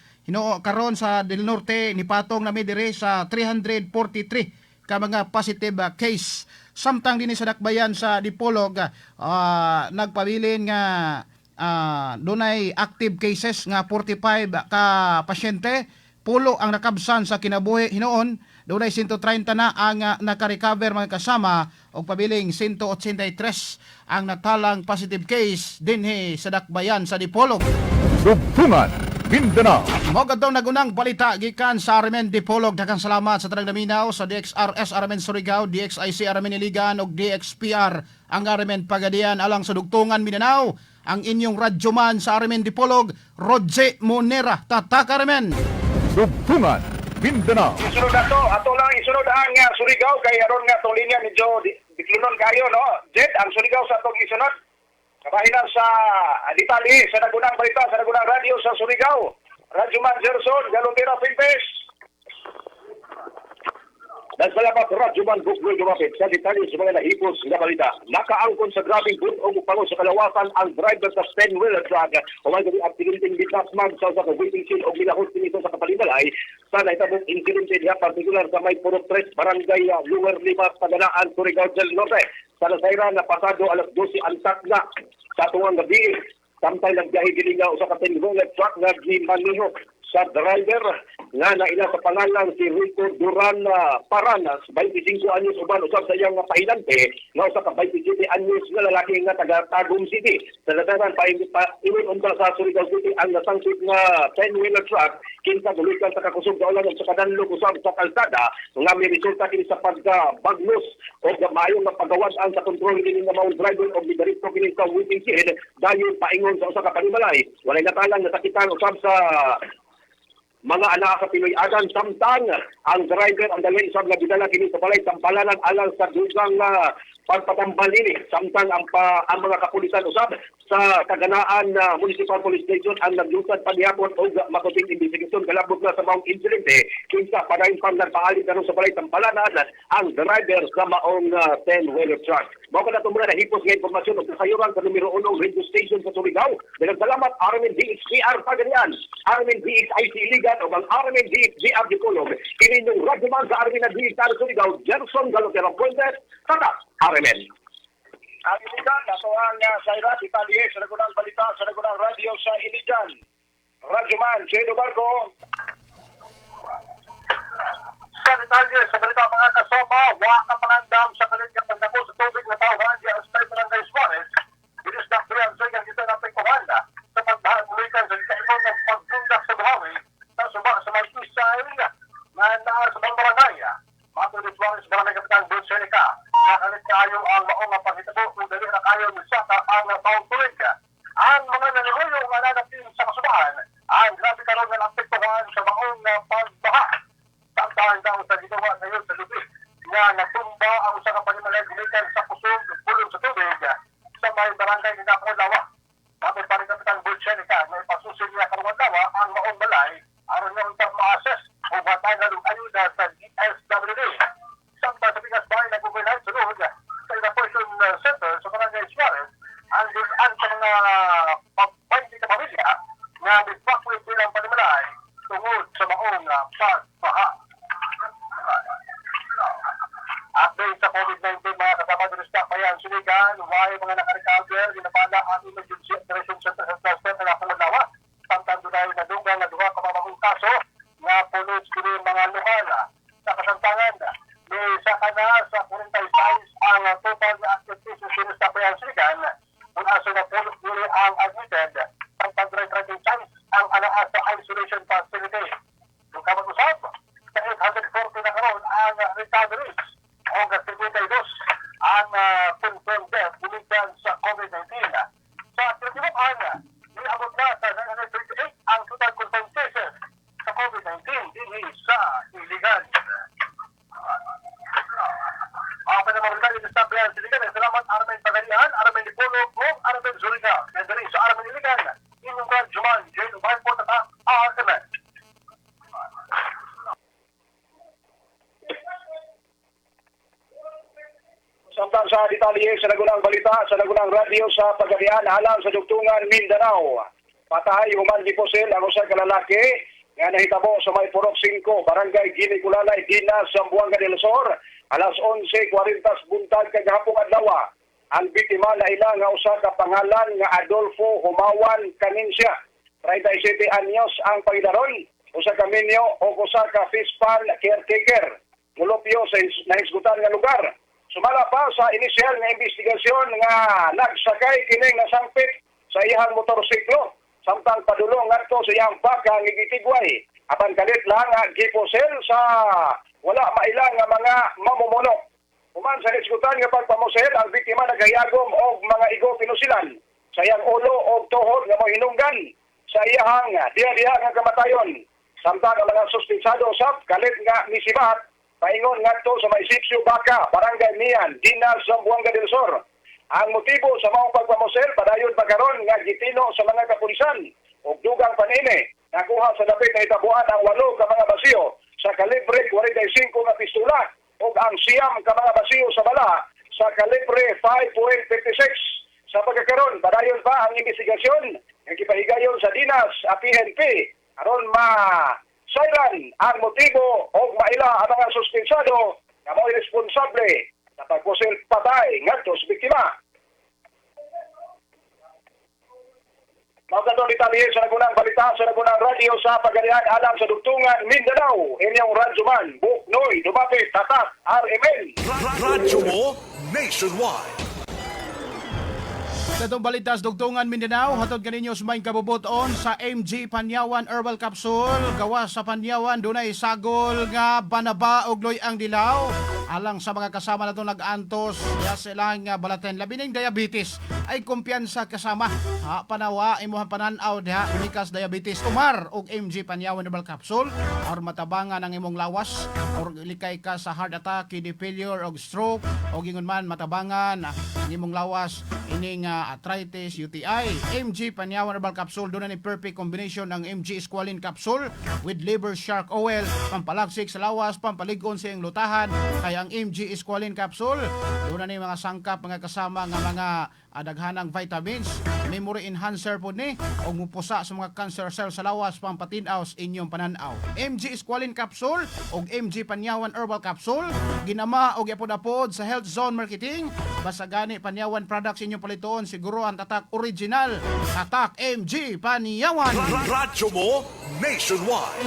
Karon sa Del Norte nipatong na dire sa 343 ka mga positive case. Samtang dinhi sa Dakbayan sa Dipolog, nagpabilin nga dunay active cases nga 45 ka pasyente, pulo ang nakabsan sa kinabuhi hinoon, dunay 130 na ang naka-recover mga kasama og pabiling 183 ang natalang positive case dinhi sa Dakbayan sa Dipolog.
Dugtungan, Mindanao.
Mogadong nagunang balita gikan sa Aramen Dipolog. Daghang salamat sa tanang naminaw sa DXRS Aramen Surigao, DXIC Aramen Iligan ug DXPR ang Aramen Pagadian alang sa Dugtungan Mindanao. Ang inyong radyoman sa Aramen Dipolog, Rodje Monera. Tatak Aramen.
Dugtungan, Mindanao.
Isunod na to, ato lang isunod ang Surigao kay aron nga tong linya medyo diklunon kayo no. Jet ang Surigao sa tong isunod. Kabahinan sa Ditali, sa Nagunang Balita, sa Nagunang Radio sa Surigao. Radyoman Gerson, Galutera Pimpes.
Salamat Radyoman Bukloy Dumapit sa Ditali sa mga nahipos na balita. Nakaangkon sa grabing butong upango sa kalawasan ang driver sa 10-wheeler truck. Huwag gabi aktiviting bitlasman sa waiting scene o minahot nito sa Kapalibalay. Sa naitabong incidente niya, partikular sa may Purok 3, Barangay Lower Limas, Paganaan, Surigao del Norte. Sa nasayra na pasado alas 12 ang takna sa tuwang gabi. Samtay nagbiyahe dili nga usa ka 10-wheeler truck nga gimaniho sa driver nga naila sa pangalan si Rico Duran Paranas, 25 anyos uban usab sa iyang pahinante nga usa ka 27 anyos nga lalaki nga taga Tagum City. Sa dataran paingon unta sa Surigao City ang nasangkit nga 10-wheeler truck kinsa gulikan sa kakusog daulan sa kadanlog usab sa kalsada nga may resulta kini sa pagka-bagnos o maayong nga pagawad-an sa kontrol kini nga mao driver o gidarito kini sa waiting shed dayon paingon sa usa ka panimalay walay natalang nasakitan usab sa mga anak sa Pinoy agan. Samtang ang driver ang dalay isang nga gidala kini sa balay tampalanan alang sa dugang pagpatambal ini. Samtang ang mga kapulisan usab sa Kaganaan Municipal Police Station ang naglusad paghihapon og makuting investigasyon kalabot na sa maong insidente kinsa padayon pang nagpaalit karon sa balay tampalanan ang driver sa maong 10-wheeler truck. Mao kada tumura na hipos nga impormasyon og kasayuran sa numero 1 radio station sa Surigao. Daghang salamat RMN DXPR Pagadian, RMN DXIC Iligan ug ang RMN DXGR Dipolog. Kini yung radyoman sa RMN DXR Surigao, Gerson Galotera Fuentes, tatak RMN.
Ang Iligan, ato ang Sayra, Italiye, sa Nagunang Balita, sa Nagunang Radio sa Iligan. Radyoman, Jedo Barco. Sa detalye, sa balita mga kasama, waka pangandam sa kanilang pagdako sa tubig na tawahan niya sa Barangay Suarez. Bilis na kriyan sa ilang kita na pagkuhanda sa pagbahan mulikan sa ikaibon ng pagtundak sa buhawi sa suba sa may isay na taas sa mga barangay. Matulad Suarez, Barangay Kapitan Bulsenica, nakalit kayo ang maong pangitabo kung dali na kayo misaka ang pautulig. Ang mga nanihoyo nga nanatin sa kasubahan, ang grabe karoon ng apektuhan sa maong pagbaha. Samtahan daw sa ginawa ngayon sa lubi nga natumba ang usa ka panimalay gumikan sa kusog pulong sa tubig sa may barangay ni Nakulawa. Mabay pa rin Kapitan Bulsenica na ipasusin niya karungan dawa ang maong balay aron nga untang ma-assess o batang ayuda sa DSWD. Samtang sa Pigas Bahay nagbubuhay sa luhod sa evacuation center sa Barangay Suarez ang sa mga
baha. Update sa COVID-19 mga kasama dito sa Bayan Siligan, why mga nakarecover, ginapala ang emergency operation center sa cluster na nakumulawa. Samtang doon ay nadunggan na duha ka mga kaso na pulos kini mga lugar sa kasantangan. May isa ka na sa 46 ang total na active cases sa Bayan Siligan. Kung aso na pulos nili ang admitted, ang pag-tracking chance ang anaas sa isolation facility. Yung kamag-usap, sa 840 na karoon ang recoveries. O kasi ang confirmed death buligan sa COVID-19. Sa Tritibukan, may abot na sa 938 ang total confirmed cases sa COVID-19 din sa Iligan. Mga pinamamalitan dito sa Bayan Siligan, salamat Armen Pagalian, Armen Dipolo, o Armen Zuriga. Yan din sa Armen Iligan, inyong Juman, Jane Ubalpo, at Armen.
Samtang sa detalye sa nagunang balita sa nagunang radio sa Pagadian alang sa Dugtungan, Mindanao. Patay human giposil ang usa ka lalaki nga nahitabo sa may Purok 5, Barangay Giniculalay, Dinas, Zamboanga del Sur, alas 11:40 buntag kagahapon adlaw. Ang biktima na ila nga usa ka pangalan nga Adolfo Humawan Canincia, 37 anyos ang pagdaron, usa ka minyo o usa ka fiscal caretaker. Mulupyo sa nahisgutan nga lugar. Sumala pa sa inisyal nga investigasyon nga nagsakay kining nasangpit sa iyang motorsiklo samtang padulong ngadto sa iyang baka nga gitigway apan kalit lang nga giposel sa wala mailang nga mga mamumuno. Human sa nisgutan nga pagpamosel, ang biktima nagayagom og mga igo pinusilan sa iyang ulo og tuhod nga mohinunggan sa iyang diha-diha nga kamatayon. Samtang ang mga suspitsado usab kalit nga misibat paingon ngadto sa may Sitio Baka, Barangay Mian, Dinas, Zamboanga del Sur. Ang motibo sa maong pagpamosel padayon pagkaron nga gitino sa mga kapulisan ug dugang panini nakuha sa dapit na itabuan ang 8 ka mga basiyo sa kalibre 45 nga pistola ug ang 9 ka mga basiyo sa bala sa kalibre 5.56. Sa pagkakaron padayon pa ang investigasyon nga gipahigayon sa Dinas PNP aron sayran ang motibo o maila ang mga suspensado na mo'y responsable sa pagpusil patay ngadto sa biktima. Mga detalye sa nagunang balita sa nagunang radio sa Pagadian alang sa Dugtungan, Mindanao. Inyong Radyoman, Buknoy, Dumapit, Tatak, RMN.
Radyo mo nationwide.
Sa itong balitas, Dugtungan, Mindanao, hatod kaninyo sumayin kabubuton sa MG Panyawan Herbal Capsule. Gawas sa Panyawan, dunay sagol nga banaba og loy ang dilaw. Alang sa mga kasama na itong nag-antos, ya silang balaten. Labining diabetes ay kumpiyansa kasama. Panawa, imuhan pananaw, unikas diabetes. Umar og MG Panyawan Herbal Capsule. Or matabangan ang imong lawas. Or likay ka sa heart attack, kidney failure, og stroke. O gingon man, matabangan ang imong lawas. Ining arthritis, UTI. MG Panyawan Herbal Capsule, doon na ni perfect combination ng MG Squalene Capsule with liver shark oil, pampalagsik sa lawas, pampaligon sa iyong lutahan. Kaya ang MG Squalene Capsule, doon na ni mga sangkap, mga kasama ng mga daghanang vitamins, memory enhancer po ni, o mupusa sa mga cancer cell sa lawas, pampatinaw sa inyong pananaw. MG Squalene Capsule o MG Panyawan Herbal Capsule, ginama o yapod-apod sa Health Zone Marketing. Basta gani Panyawan products inyong palitoon, siguro ang Tatak Original. Tatak MG Panyawan.
Radyo mo nationwide.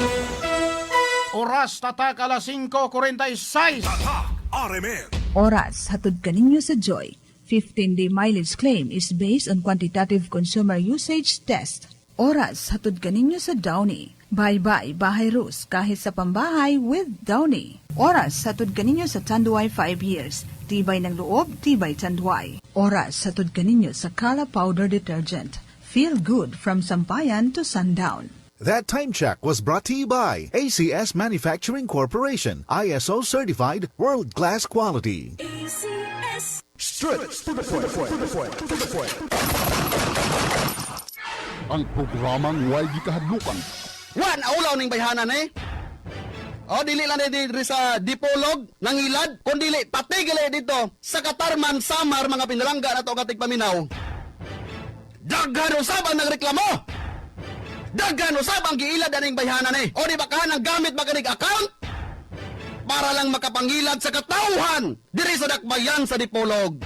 Oras Tatak alas 5:46.
Tatak RMN.
Oras hatod kaninyo sa Joy. 15-day mileage claim is based on quantitative consumer usage test. Oras hatod kaninyo sa Downy. Bye-bye Bahay Rus kahit sa pambahay with Downy. Oras hatod kaninyo sa Tanduay 5 years. Tibay ng loob, tibay Tanduay. Oras hatod kaninyo sa Kala Powder Detergent. Feel good from sampayan to sundown.
That time check was brought to you by ACS Manufacturing Corporation, ISO certified world-class quality.
ACS.
Straight to the point. Ang programang way gikahadlukan.
Wan, aulaw ning bayhanan eh. O, dili lang dito sa Dipolog, Nangilad, kundi patigil dito sa Katarman, Samar, mga pinalangga na ito katig paminaw. Daghan usab ang nagreklamo. Dagan usab ang giilad aning bayhanan O di ba ka nang gamit maganig account? Para lang makapangilad sa katauhan diri sa dakbayan sa Dipolog.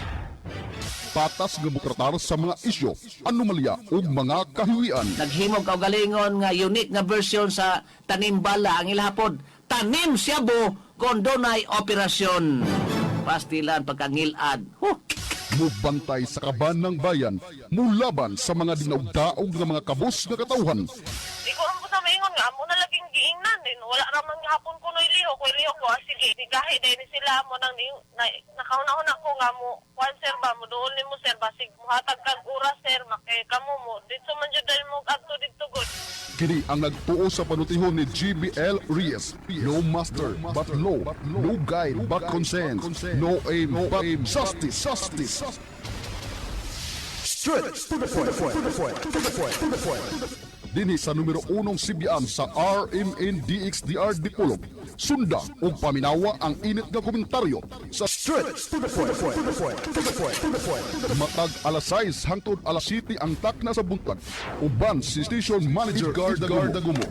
Patas nga bukratar sa mga isyo, anomalya o mga kahiwian.
Naghimog kaugalingon nga unique nga version sa tanim bala ang ilahapod. Tanim Shabu kung dunay operasyon. Pastilan pagkangilad.
Mubantay sa kaban ng bayan, mulaban sa mga dinaugdaog ng mga kabos nga katauhan.
Di ko ang sa maingon nga, mo na laging giingnan din. Wala naman hapon ko no iliho ko, sige, tigahi din sila mo nang nakauna-una ko nga mo, kwan sir ba, mo doon mo sir ba, sig, muhatag kag oras sir, kamo mo, dito man dyan dahil mo adto dito good.
Kini ang nagtuo sa panutihon ni GBL Reyes. No master but law, no guide but consent, no aim but justice. Straight to the point. Dini sa numero 1 Sibian sa RMNDXDR Dipolog. Sunda o paminawa ang init nga komentaryo sa Straight to the point. Matag alas 6 hangtod alas 7 ang takna sa buntag. Uban si Station Manager Garda Gumo.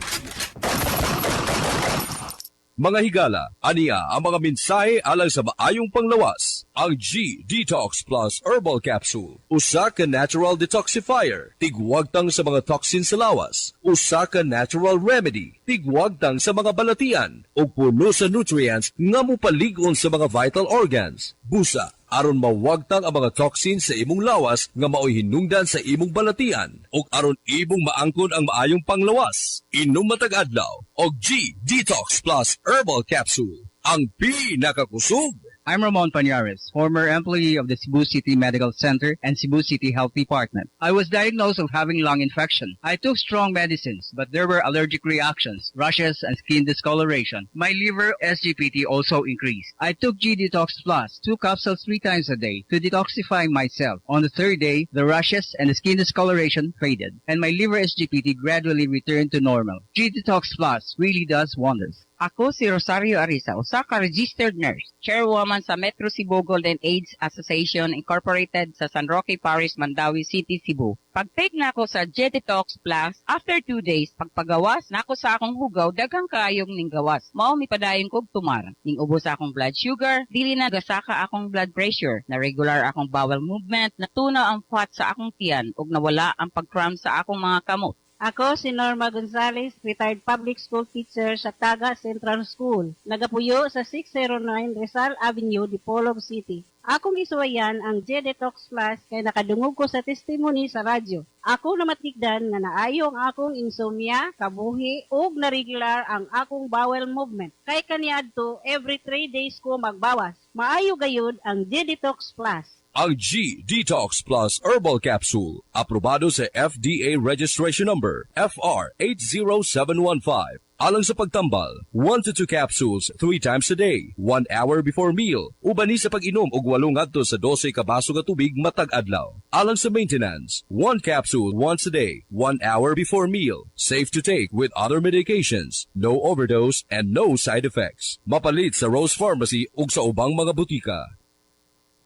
Mga higala, aniya ang mga mensahe alang sa maayong panglawas. Ang G-Detox Plus Herbal Capsule. Usa ka natural detoxifier. Tigwagtang sa mga toxin sa lawas. Usa ka natural remedy. Tigwagtang sa mga balatian. O puno sa nutrients nga mupaligon sa mga vital organs. Busa, aron mawagtang ang mga toxin sa imong lawas nga maoy hinungdan sa imong balatian ug aron imong maangkon ang maayong panglawas. Inom matag adlaw og G-Detox Plus Herbal Capsule. Ang pinakakusog.
I'm Ramon Pañares, former employee of the Cebu City Medical Center and Cebu City Health Department. I was diagnosed of having lung infection. I took strong medicines, but there were allergic reactions, rashes, and skin discoloration. My liver SGPT also increased. I took G-Detox Plus, 2 capsules 3 times a day to detoxify myself. On the 3rd day, the rashes and the skin discoloration faded, and my liver SGPT gradually returned to normal. G-Detox Plus really does wonders.
Ako si Rosario Arisa, usa ka registered nurse, chairwoman sa Metro Cebu Golden AIDS Association Incorporated sa San Roque Parish, Mandawi City, Cebu. Pag-take na ako sa G-Detox Plus, after 2 days, pagpagawas na ako sa akong hugaw, daghang kaayong ning gawas. Mao mi padayon kog tumara. Ning ubos sa akong blood sugar, dili na gasaka akong blood pressure, na regular akong bowel movement, natunaw ang fat sa akong tiyan, ug nawala ang pag-cramp sa akong mga kamot.
Ako si Norma Gonzales, retired public school teacher sa Taga Central School. Nagapuyo sa 609 Rizal Avenue, Dipolog City. Akong isuwayan ang G-Detox Plus kay nakadungog ko sa testimony sa radyo. Ako na matikdan nga naayo ang akong insomnia, kabuhi, ug na-regular ang akong bowel movement. Kay kaniadto, every 3 days ko magbawas. Maayo gayud ang G-Detox Plus.
Ang G-Detox Plus Herbal Capsule. Aprobado sa FDA Registration Number FR80715. Alang sa pagtambal, 1 to 2 capsules 3 times a day, 1 hour before meal. Ubani sa pag-inom og 8 ngadto sa 12 ka baso ka tubig matag adlaw. Alang sa maintenance, 1 capsule once a day, 1 hour before meal. Safe to take with other medications, no overdose and no side effects. Mapalit sa Rose Pharmacy ug sa ubang mga butika.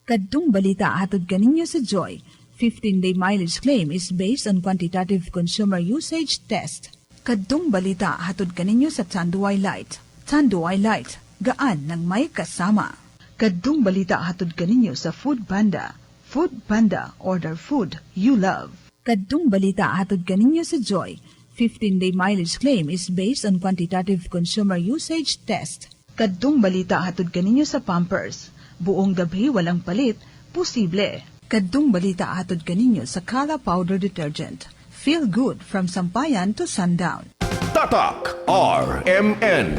Kadtong balita hatod kaninyo sa Joy. 15-day mileage claim is based on quantitative consumer usage test. Kadtong balita hatod kaninyo sa Tanduay Light. Tanduay Light, gaan ng may kasama. Kadtong balita hatod kaninyo sa Food Panda. Food Panda, order food you love. Kadtong balita hatod kaninyo sa Joy. 15-day mileage claim is based on quantitative consumer usage test. Kadtong balita hatod kaninyo sa Pampers. Buong gabi walang palit, posible. Kadtong balita hatod kaninyo sa Kala Powder Detergent. Feel good from sampayan to sundown.
Tatak RMN.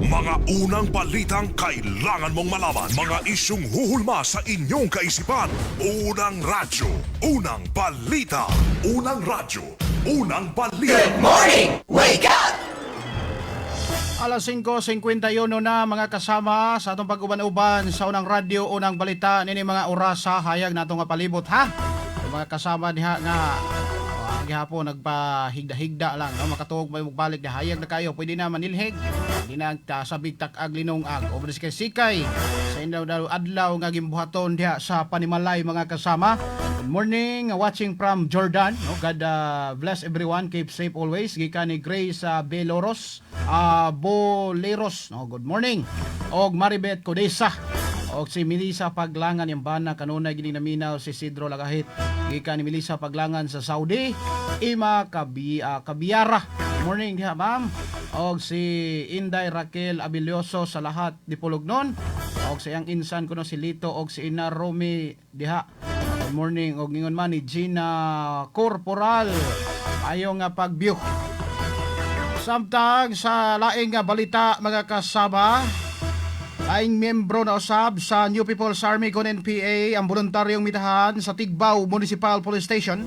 Mga unang balitang kailangan mong malaman. Mga isyung huhulma sa inyong kaisipan. Unang radyo, unang balita. Unang radyo, unang balita.
Good morning! Wake up!
Alas 5:51 na mga kasama sa atong pag-uban-uban sa unang radyo, unang balita nini mga oras sa hayag natong nga palibot ha. Mga kasama diha nga gihapon nagpahigda-higda lang no? Makatuog may magbalik na hayag na kayo, pwede na manilhig, hindi na sabig tak-ag linong-ag o sikay-sikay sa indaw adlaw nga gimbuhaton diha sa Panimalay mga kasama. Good morning, watching from Jordan. No, God bless everyone. Keep safe always. Gikan ni Grace Beloros, Boleros. No, good morning. Og Maribet Codesa. Og si Melissa Paglangan yung bana kanunay gininaminaw si Sidro Lagahit. Gikan ni Melissa Paglangan sa Saudi. Ima Kabiyara. Good morning diha, ma'am. Og si Inday Raquel Abilioso sa lahat dipulog nun. Og sa iyang insan kuno si Lito og si Ina Romy diha. Good morning. Og ngingon man ni Gina Corporal. Ayo nga pagbiyo. Samtang sa laing nga balita mga kasama, aing miyembro na usab sa New People's Army con NPA ang voluntaryong mitahan sa Tigbao Municipal Police Station.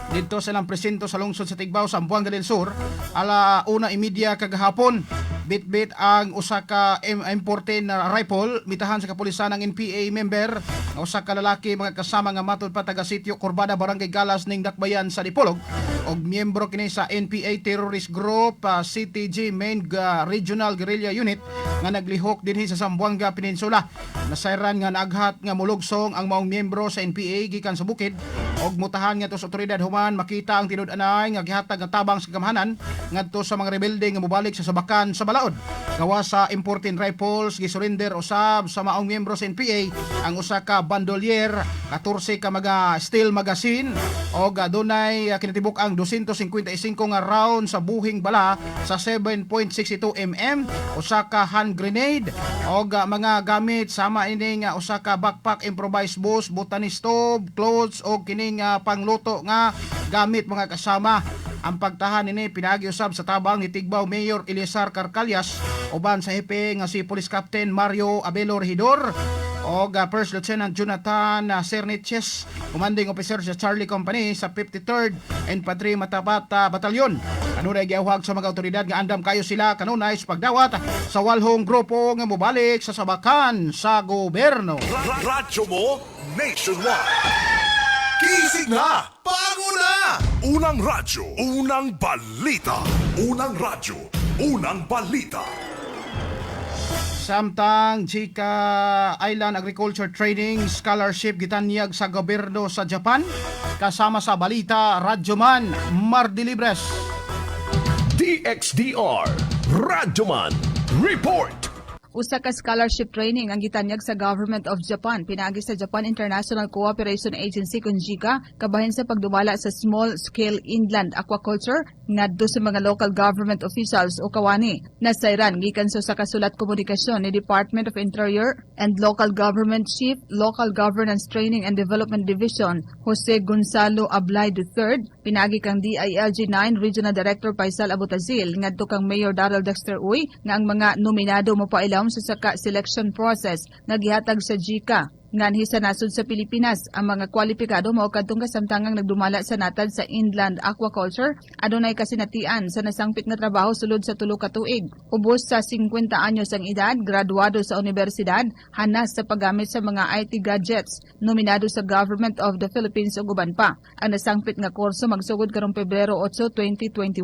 Dito silang presinto sa lungsod sa Tigbao, Zamboanga del Sur, ala 1:30 kagahapon. Bit-bit ang usa ka M14 na rifle mitahan sa kapulisan ng NPA member, usa ka lalaki mga kasama nga matud pa taga sitio Corbada, Barangay Galas ning Dakbayan sa Dipolog, og miyembro kini sa NPA Terrorist Group CTG Main Regional Guerrilla Unit nga naglihok dinhi sa Zamboanga Peninsula. Nasayran nga naaghat nga mulugsong ang maong miyembro sa NPA gikan sa bukid og mutahan nga to sa otoridad human makita ang tinud-anay nga gihatag nga tabang sa gamhanan ngadto sa mga rebelde nga mobalik sa sabakan sa balaod. Gawa sa M14 rifles gisurrender usab sa maong miyembro sa NPA ang usa ka bandolier, 14 ka mga steel magazine og dunay kinatibuk ang 255 nga round sa buhing bala sa 7.62 mm, usa ka hand grenade og mga gamit sama ini nga usa ka backpack, improvised bus, botany stove, clothes og kining pangluto nga gamit mga kasama. Ang pagtahan ini pinagiusab sa tabang ni Tigbao Mayor Eliazar Carcalias uban sa hepe nga si Police Captain Mario Abelo Regidor o First Lieutenant Jonathan Cerniches, commanding officer sa Charlie Company sa 53rd Infantry Matapata Batalyon. Kanunay giawhag sa mga otoridad nga andam kayo sila kanunay sa pagdawat sa walhong grupo nga mobalik sa sabakan sa gobyerno.
Radyo mo nationwide. Kisig na! Bago na! Unang radyo, unang balita. Unang radyo, unang balita.
Samtang Chika Island Agriculture Training Scholarship gitanyag sa gobyerno sa Japan, kasama sa balita Radyoman Mardilibres.
DXDR Radyoman Report.
Usa ka scholarship training ang gitanyag sa Government of Japan pinaagi sa Japan International Cooperation Agency kun JICA kabahin sa pagdumala sa small scale inland aquaculture ngadto sa mga local government officials o kawani. Nasayran gikan sa kasulat komunikasyon ni Department of Interior and Local Government Chief Local Governance Training and Development Division Jose Gonzalo Ablay III pinaagi kang DILG 9 Regional Director Faisal Abutazil ngadto kang Mayor Darrell Dexter Uy nga ang mga nominado mopailaw sa saka selection process nga gihatag sa JICA. Nganhi sa nasod sa Pilipinas, ang mga kwalipikado mao kadtong kasamtangang nagdumala sa natad sa inland aquaculture adunay kasinatian sa nasangpit nga trabaho sulod sa 3 ka tuig. Ubos sa 50 anyos ang edad, graduado sa universidad, hanas sa paggamit sa mga IT gadgets, nominado sa Government of the Philippines ug uban pa. Ang nasangpit nga kurso magsugod karong Pebrero 8, 2021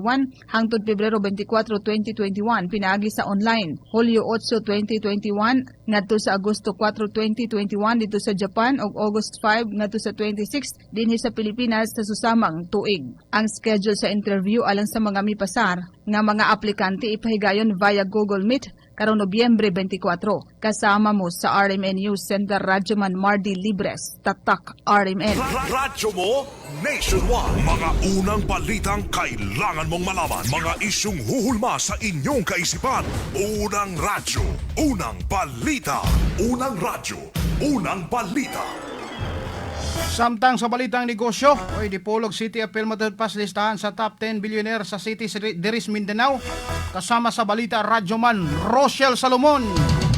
hangtod Pebrero 24, 2021 pinaagi sa online. Hulyo 8, 2021 ngadto sa Agosto 4, 2021 dito sa Japan ug August 5 ngadto sa 26 dinhi sa Pilipinas sa susamang tuig. Ang schedule sa interview alang sa mga mipasar nga mga aplikante ipahigayon via Google Meet karong Nobyembre 24. Kasama mo sa RMN News Center Radyoman Mardi Libres, Tatak RMN.
Radyo mo nationwide. Mga unang balitang kailangan mong malaman. Mga isyung huhulma sa inyong kaisipan. Unang radyo, unang balita. Unang radyo, unang balita.
Samtang sa balitang negosyo, Dipolog City appeal matagpas listahan sa top 10 billionaire sa City Diris Mindanao. Kasama sa balita Radyoman Rochelle Salomon.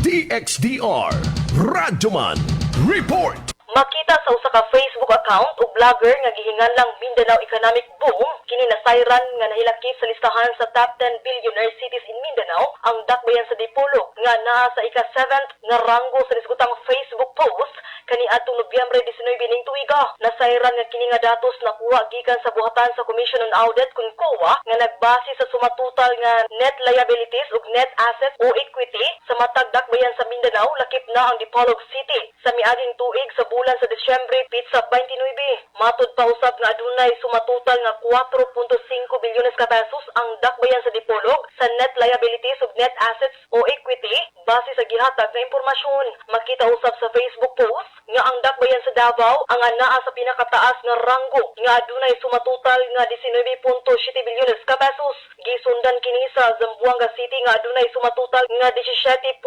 DXDR Radyoman Report.
Makita sa usa ka Facebook account o vlogger nga gihingan lang Mindanao Economic Boom, kini nasayran nga nahilaki sa listahan sa top 10 billionaire cities in Mindanao ang Dakbayan sa Dipolog nga naa sa ika-7th nga ranggo sa diskutang Facebook post kaniadtong Nobyembre 19 ning tuiga. Nasayran nga kini nga datos nakuha gikan sa buhatan sa Commission on Audit kun COA nga nagbase sa sumatotal nga net liabilities ug net assets o equity sa matag dakbayan sa Mindanao lakip na ang Dipolog City sa miaging tuig sa bulan sa Disyembre pitsa 29. Matud pa usab nga adunay sumatotal nga 4.5 bilyones ka pesos ang dakbayan sa Dipolog sa net liabilities ug net assets o equity base sa gihatag nga impormasyon. Makita usab sa Facebook post nga ang dakbayan sa Davao ang anaa sa pinakataas nga ranggo nga adunay sumatotal nga 19.7 bilyones ka pesos. Gisundan kini sa Zamboanga City nga adunay sumatotal nga 17.7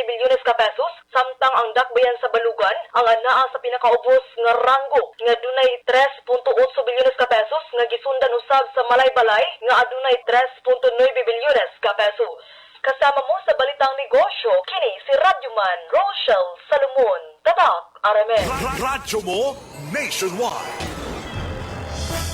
bilyones ka pesos samtang ang dakbayan sa Balugan ang anaa sa pinakaubos nga ranggo nga adunay 3.8 bilyones ka pesos nga gisundan usab sa Malaybalay nga adunay 3.9 bilyones ka pesos. Kasama mo sa Balitang Negosyo, kini si Radyoman Rochelle Salomon. Tatak, RMN.
Radyo mo nationwide.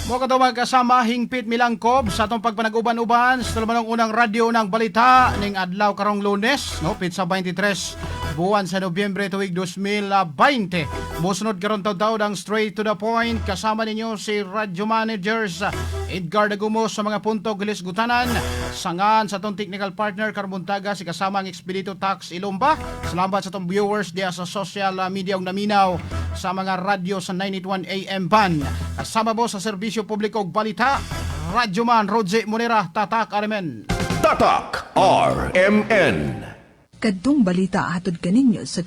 Mo katawag kasama hingpit milangkob sa atong pagpanag-uban-uban sa tulumanong unang radyo ng balita ning adlaw karong Lunes, no, pitsa 23 buwan sa Nobyembre tuig 2020. Musunod karon taw-taw ang straight to the point kasama ninyo si Radio Managers Edgar Dagumos sa mga punto gilis gutanan. Sangan sa atong technical partner Carbontaga si kasama ang Expedito Tax Ilomba. Salamat sa atong viewers diya sa social media ug naminaw sa mga radyo sa 981 AM band. Kasama mo sa serbisyo publiko ug balita, Radyoman Rodje Monera, Tatak RMN.
Tatak RMN.
Kadtong balita hatod kaninyo sa